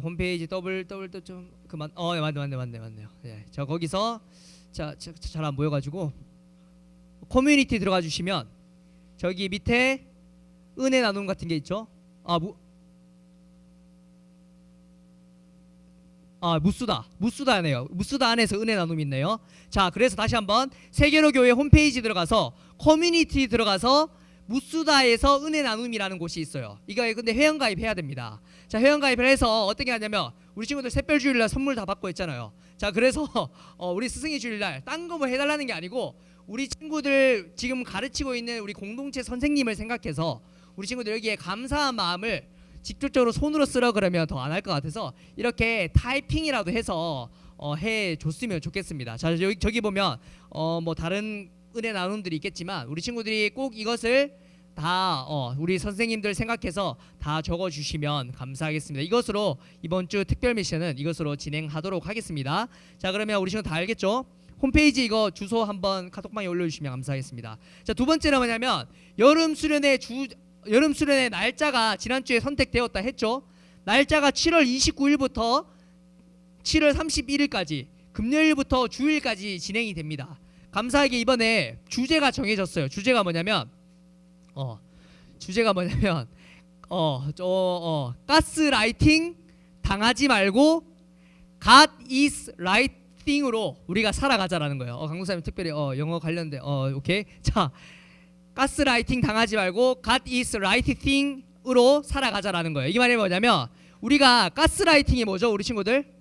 홈페이지 더블 좀 그만 맞네요. 네. 자, 거기서 잘 안 보여가지고 커뮤니티 들어가 주시면 저기 밑에 은혜 나눔 같은 게 있죠. 무수다네요. 무수다 안에서 은혜 나눔이 있네요. 자, 그래서 다시 한번 세계로교회 홈페이지 들어가서 커뮤니티 들어가서 무수다에서 은혜 나눔이라는 곳이 있어요. 이거 근데 회원가입해야 됩니다. 자, 회원가입을 해서 어떻게 하냐면 우리 친구들 샛별주일날 선물 다 받고 있잖아요. 자, 그래서 우리 스승의 주일날 딴 거 뭐 해달라는 게 아니고 우리 친구들 지금 가르치고 있는 우리 공동체 선생님을 생각해서 우리 친구들 여기에 감사한 마음을 직접적으로 손으로 쓰라 그러면 더 안 할 것 같아서 이렇게 타이핑이라도 해서 해줬으면 좋겠습니다. 자, 저기 보면 뭐 다른 은혜 나눔들이 있겠지만 우리 친구들이 꼭 이것을 다 우리 선생님들 생각해서 다 적어주시면 감사하겠습니다. 이것으로 이번 주 특별 미션은 이것으로 진행하도록 하겠습니다. 자, 그러면 우리 친구 다 알겠죠? 홈페이지 이거 주소 한번 카톡방에 올려주시면 감사하겠습니다. 자, 두 번째는 뭐냐면 여름 수련의 날짜가 지난주에 선택되었다 했죠. 날짜가 7월 29일부터 7월 31일까지 금요일부터 주일까지 진행이 됩니다. 감사하게 이번에 주제가 정해졌어요. 주제가 뭐냐면 가스라이팅 당하지 말고 God is rightthing으로 우리가 살아가자라는 거예요. 강구사님 특별히 영어 관련된 오케이. 자, 가스라이팅 당하지 말고 God is rightthing으로 살아가자라는 거예요. 이게 말이 뭐냐면 우리가 가스라이팅이 뭐죠, 우리 친구들?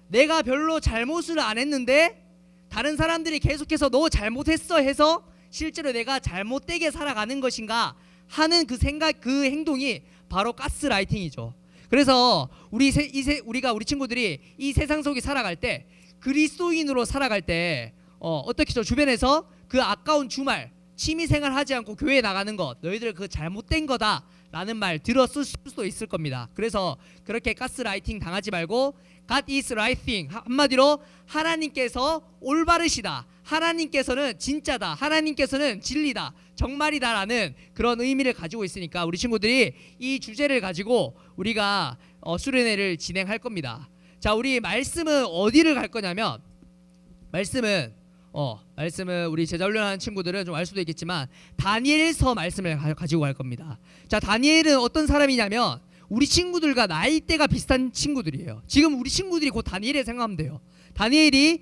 내가 별로 잘못을 안 했는데 다른 사람들이 계속해서 너 잘못했어 해서 실제로 내가 잘못되게 살아가는 것인가 하는 그 생각, 그 행동이 바로 가스라이팅이죠. 그래서 우리가 우리 친구들이 이 세상 속에 살아갈 때 그리스도인으로 살아갈 때 어떻게 저 주변에서 그 아까운 주말 취미생활 하지 않고 교회에 나가는 것 너희들 그 잘못된 거다 라는 말 들었을 수도 있을 겁니다. 그래서 그렇게 가스라이팅 당하지 말고 God is right thing, 한마디로 하나님께서 올바르시다, 하나님께서는 진짜다, 하나님께서는 진리다, 정말이다 라는 그런 의미를 가지고 있으니까 우리 친구들이 이 주제를 가지고 우리가 수련회를 진행할 겁니다. 자, 우리 말씀은 어디를 갈 거냐면 말씀은 우리 제자훈련하는 친구들은 좀 알 수도 있겠지만 다니엘서 말씀을 가지고 갈 겁니다. 자, 다니엘은 어떤 사람이냐면 우리 친구들과 나이대가 비슷한 친구들이에요. 지금 우리 친구들이 곧 다니엘을 생각하면 돼요. 다니엘이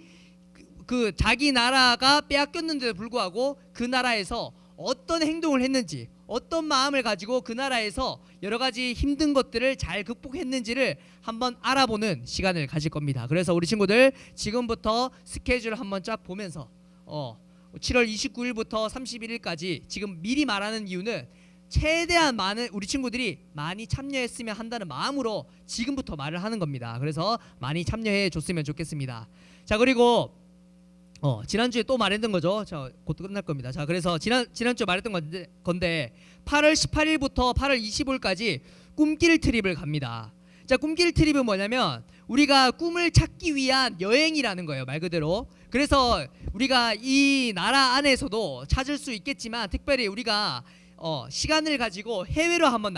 그 자기 나라가 빼앗겼는데도 불구하고 그 나라에서 어떤 행동을 했는지, 어떤 마음을 가지고 그 나라에서 여러 가지 힘든 것들을 잘 극복했는지를 한번 알아보는 시간을 가질 겁니다. 그래서 우리 친구들 지금부터 스케줄 한번 쫙 보면서 7월 29일부터 31일까지 지금 미리 말하는 이유는 최대한 많은 우리 친구들이 많이 참여했으면 한다는 마음으로 지금부터 말을 하는 겁니다. 그래서 많이 참여해 줬으면 좋겠습니다. 자, 그리고 지난주에 또 말했던 거죠. 자, 곧 끝날 겁니다. 자, 그래서 지난주에 말했던 건데 8월 18일부터 8월 25일까지 꿈길 트립을 갑니다. 자, 꿈길 트립은 뭐냐면 우리가 꿈을 찾기 위한 여행이라는 거예요, 말 그대로. 그래서 우리가 이 나라 안에서도 찾을 수 있겠지만 특별히 우리가 시간을 가지고 해외로 한번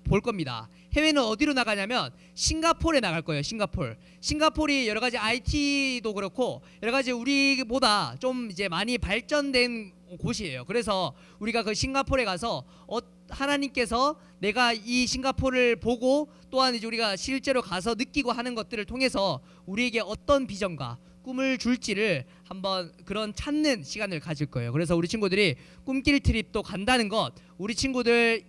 볼 겁니다. 해외는 어디로 나가냐면 싱가포르에 나갈 거예요. 싱가포르이 여러 가지 IT도 그렇고 여러 가지 우리보다 좀 이제 많이 발전된 곳이에요. 그래서 우리가 그 싱가포르에 가서 하나님께서 내가 이 싱가포르를 보고 또한 이제 우리가 실제로 가서 느끼고 하는 것들을 통해서 우리에게 어떤 비전과 꿈을 줄지를 한번 그런 찾는 시간을 가질 거예요. 그래서 우리 친구들이 꿈길 트립도 간다는 것 우리 친구들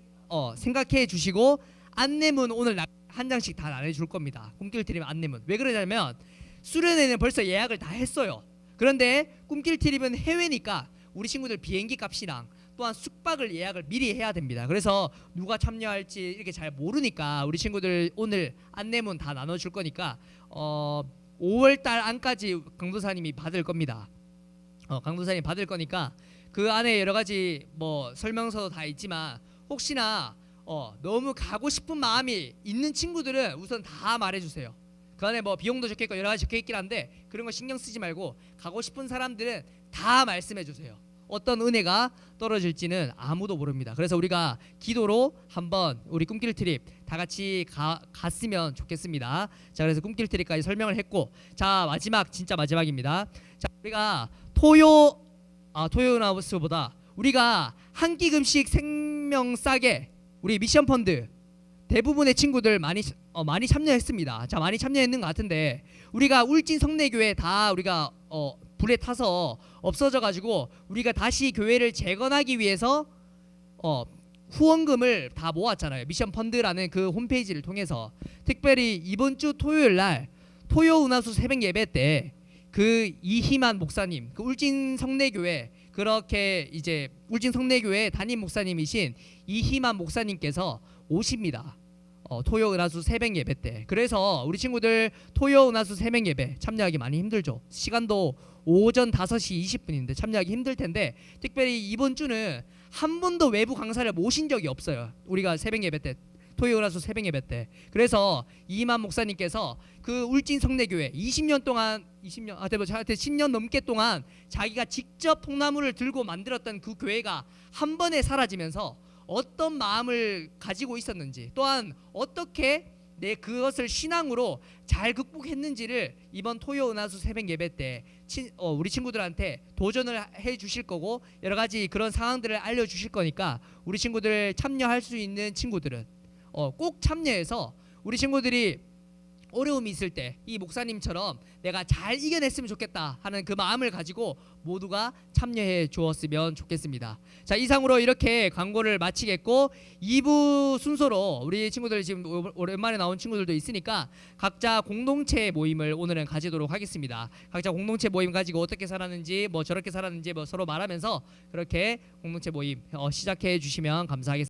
생각해 주시고 안내문 오늘 한 장씩 다 나눠줄 겁니다. 꿈길 트립 안내문. 왜 그러냐면 수련회는 벌써 예약을 다 했어요. 그런데 꿈길 트립은 해외니까 우리 친구들 비행기 값이랑 또한 숙박을 예약을 미리 해야 됩니다. 그래서 누가 참여할지 이렇게 잘 모르니까 우리 친구들 오늘 안내문 다 나눠줄 거니까 5월달 안까지 강도사님이 받을 겁니다. 강도사님이 받을 거니까 그 안에 여러 가지 뭐 설명서도 다 있지만 혹시나 너무 가고 싶은 마음이 있는 친구들은 우선 다 말해주세요. 그 안에 뭐 비용도 적혀있고 여러 가지 적혀있긴 한데 그런 거 신경 쓰지 말고 가고 싶은 사람들은 다 말씀해주세요. 어떤 은혜가 떨어질지는 아무도 모릅니다. 그래서 우리가 기도로 한번 우리 꿈길 트립 다 같이 갔으면 좋겠습니다. 자, 그래서 꿈길 트립까지 설명을 했고, 자, 진짜 마지막입니다. 자, 우리가 토요나우스보다 우리가 한 끼금씩 생명 싸게 우리 미션 펀드 대부분의 친구들 많이 참여했습니다. 자, 많이 참여했는 것 같은데 우리가 울진 성내교회 다 우리가 불에 타서 없어져 가지고 우리가 다시 교회를 재건하기 위해서 후원금을 다 모았잖아요. 미션 펀드라는 그 홈페이지를 통해서 특별히 이번 주 토요일 날 토요 은하수 새벽 예배 때 그 이희만 목사님, 그 울진 성내교회 그렇게 이제 울진 성내교회 담임 목사님이신 이희만 목사님께서 오십니다. 토요 은하수 새벽 예배 때. 그래서 우리 친구들 토요 은하수 새벽 예배 참여하기 많이 힘들죠. 시간도 오전 5시 20분인데 참여하기 힘들 텐데 특별히 이번 주는 한 번도 외부 강사를 모신 적이 없어요. 우리가 새벽 예배 때 토요 은하수 새벽 예배 때. 그래서 이만 목사님께서 그 울진 성내교회 10년 넘게 동안 자기가 직접 통나무를 들고 만들었던 그 교회가 한 번에 사라지면서 어떤 마음을 가지고 있었는지 또한 어떻게 그것을 신앙으로 잘 극복했는지를 이번 토요 은하수 새벽 예배 때 우리 친구들한테 도전을 해 주실 거고 여러 가지 그런 상황들을 알려 주실 거니까 우리 친구들 참여할 수 있는 친구들은 꼭 참여해서 우리 친구들이 어려움이 있을 때 이 목사님처럼 내가 잘 이겨냈으면 좋겠다 하는 그 마음을 가지고 모두가 참여해 주었으면 좋겠습니다. 자, 이상으로 이렇게 광고를 마치겠고 2부 순서로 우리 친구들 지금 오랜만에 나온 친구들도 있으니까 각자 공동체 모임을 오늘은 가지도록 하겠습니다. 각자 공동체 모임 가지고 어떻게 살았는지 뭐 저렇게 살았는지 뭐 서로 말하면서 그렇게 공동체 모임 시작해 주시면 감사하겠습니다.